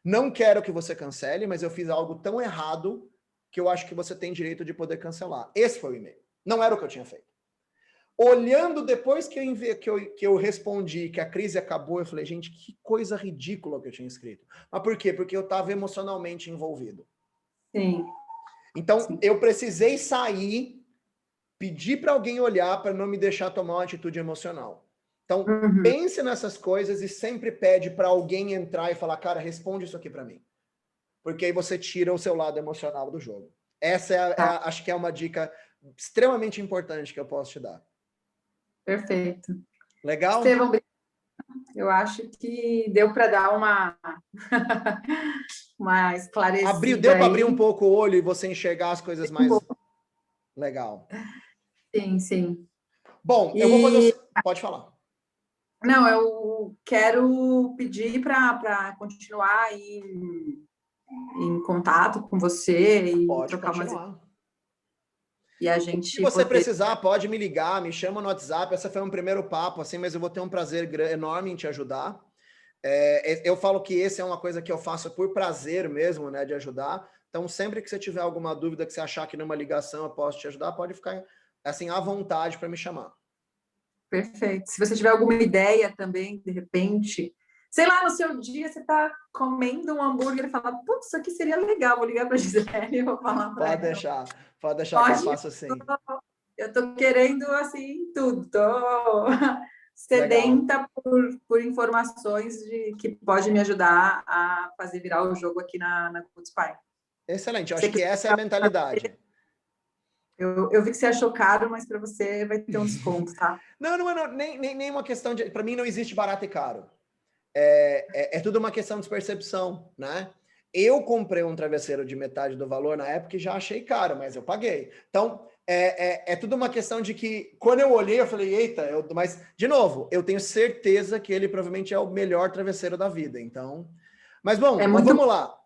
Não quero que você cancele, mas eu fiz algo tão errado que eu acho que você tem direito de poder cancelar. Esse foi o e-mail. Não era o que eu tinha feito. Olhando depois que eu respondi que a crise acabou, eu falei, gente, que coisa ridícula que eu tinha escrito. Mas por quê? Porque eu estava emocionalmente envolvido. Sim. Então, Sim. eu precisei sair, pedir para alguém olhar para não me deixar tomar uma atitude emocional. Então, pense nessas coisas e sempre pede para alguém entrar e falar, cara, responde isso aqui para mim. Porque aí você tira o seu lado emocional do jogo. Essa acho que é uma dica extremamente importante que eu posso te dar. Perfeito. Legal? Estevão, eu acho que deu para dar uma esclarecida. Deu para abrir um pouco o olho e você enxergar as coisas mais legal. Sim, sim. Bom, eu vou fazer. Pode falar. Não, eu quero pedir para continuar aí em contato com você e Pode trocar umas continuar. e a Se gente você poder. precisar, pode me ligar, me chama no WhatsApp. Esse foi um primeiro papo, assim, mas eu vou ter um prazer enorme em te ajudar. Eu falo que esse é uma coisa que eu faço por prazer mesmo, né, de ajudar. Então, sempre que você tiver alguma dúvida, que você achar que numa ligação eu posso te ajudar, pode ficar, assim, à vontade para me chamar. Perfeito. Se você tiver alguma ideia também, de repente, sei lá, no seu dia você está comendo um hambúrguer e fala, putz, isso aqui seria legal, vou ligar para a Gisele e vou falar para ela. Pode deixar que eu Pode, faço assim. eu estou querendo, assim, tudo. Estou Legal. sedenta por informações de que pode me ajudar a fazer virar o jogo aqui na Good Spy. Excelente. Eu Se você acho que quiser, essa é a mentalidade. eu vi que você achou caro, mas para você vai ter um desconto, tá? Não, nem uma questão de... Para mim não existe barato e caro. É tudo uma questão de percepção, né? Eu comprei um travesseiro de metade do valor na época e já achei caro, mas eu paguei. Então, é tudo uma questão de que, quando eu olhei, eu falei, eita, mas, de novo, eu tenho certeza que ele provavelmente é o melhor travesseiro da vida. Então, mas É bom, mas muito. vamos lá.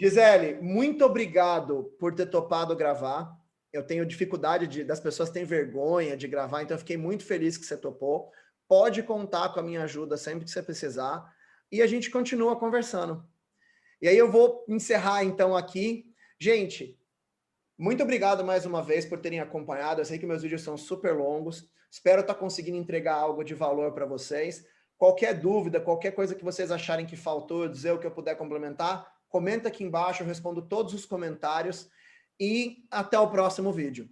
Gisele, muito obrigado por ter topado gravar. Eu tenho dificuldade das pessoas têm vergonha de gravar, então eu fiquei muito feliz que você topou. Pode contar com a minha ajuda sempre que você precisar e a gente continua conversando. E aí eu vou encerrar então aqui. Gente, muito obrigado mais uma vez por terem acompanhado. Eu sei que meus vídeos são super longos. Espero estar conseguindo entregar algo de valor para vocês. Qualquer dúvida, qualquer coisa que vocês acharem que faltou, dizer o que eu puder complementar, comenta aqui embaixo, eu respondo todos os comentários. E até o próximo vídeo.